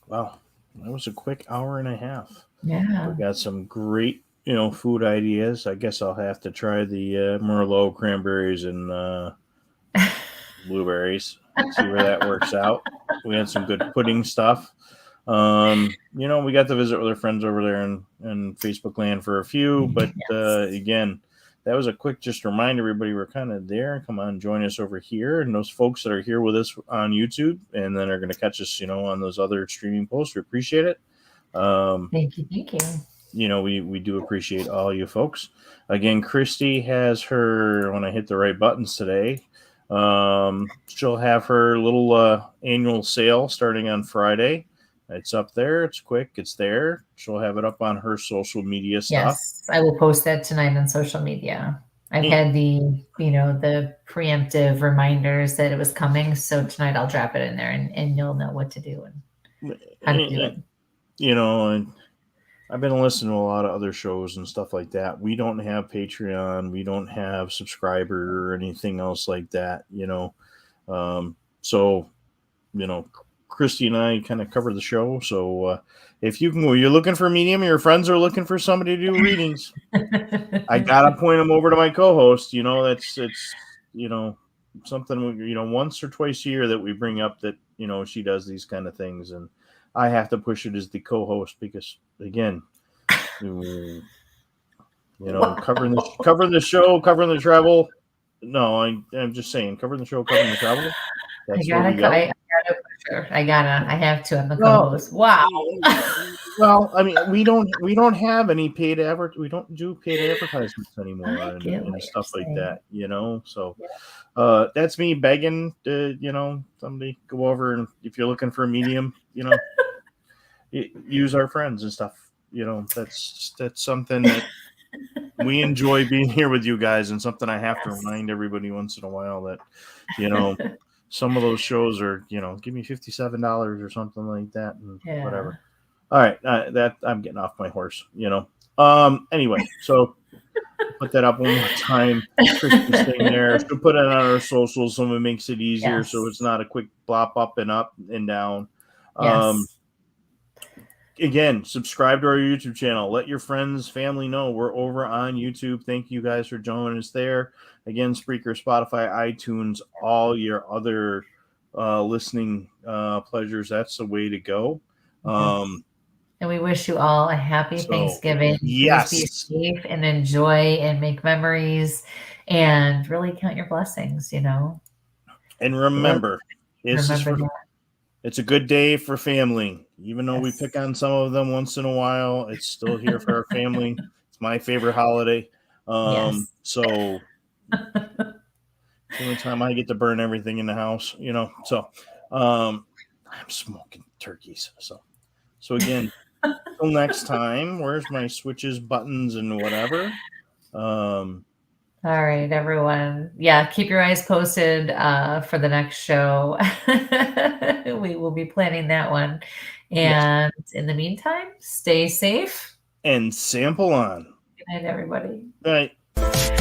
[SPEAKER 2] Wow, that was a quick hour and a half.
[SPEAKER 1] Yeah.
[SPEAKER 2] We got some great, food ideas. I guess I'll have to try the Merlot cranberries and blueberries. See where that works out. We had some good pudding stuff. We got to visit with our friends over there in Facebook land for a few, but
[SPEAKER 1] Yes.
[SPEAKER 2] again, that was a quick just remind everybody we're kind of there. Come on, join us over here, and those folks that are here with us on YouTube, and then are going to catch us, on those other streaming posts. We appreciate it.
[SPEAKER 1] Thank you. Thank you.
[SPEAKER 2] We do appreciate all you folks. Again, Christy has her, when I hit the right buttons today, she'll have her little annual sale starting on Friday. It's up there. It's quick. It's there. She'll have it up on her social media stuff.
[SPEAKER 1] Yes, I will post that tonight on social media. I've had the preemptive reminders that it was coming. So tonight I'll drop it in there and you'll know what to do and how to do it.
[SPEAKER 2] And I've been listening to a lot of other shows and stuff like that. We don't have Patreon. We don't have subscriber or anything else like that, So, Christy and I kind of cover the show. So if you're looking for a medium, your friends are looking for somebody to do readings, I got to point them over to my co-host. It's something, once or twice a year that we bring up that, she does these kind of things. And I have to push it as the co-host because, again, covering the show, covering the travel. No, I'm just saying, covering the show, covering the travel. That's where we go.
[SPEAKER 1] I have to. I'm the co-host. Wow.
[SPEAKER 2] Well, I mean, we don't have any paid we don't do paid advertisements anymore and stuff like that, So that's me begging to, somebody go over, and if you're looking for a medium, use our friends and stuff. That's something that we enjoy being here with you guys, and something I have to remind everybody once in a while that, some of those shows are, give me $57 or something like that, and whatever. All right, that I'm getting off my horse. Anyway, so put that up one more time. Christy's thing there. She'll put it on our socials, so it makes it easier, so it's not a quick blop up and down. Again, subscribe to our YouTube channel. Let your friends, family know we're over on YouTube. Thank you guys for joining us there. Again, Spreaker, Spotify, iTunes, all your other listening pleasures. That's the way to go.
[SPEAKER 1] And we wish you all a happy Thanksgiving.
[SPEAKER 2] Yes.
[SPEAKER 1] Please be safe and enjoy and make memories and really count your blessings,
[SPEAKER 2] And remember, it's a good day for family. Even though we pick on some of them once in a while, it's still here for our family. It's my favorite holiday. So the only time I get to burn everything in the house, So I'm smoking turkeys. So again, until next time, where's my switches, buttons, and whatever?
[SPEAKER 1] All right, everyone. Yeah, keep your eyes posted for the next show. We will be planning that one. And in the meantime, stay safe.
[SPEAKER 2] And sample on.
[SPEAKER 1] Good night, everybody.
[SPEAKER 2] Good night.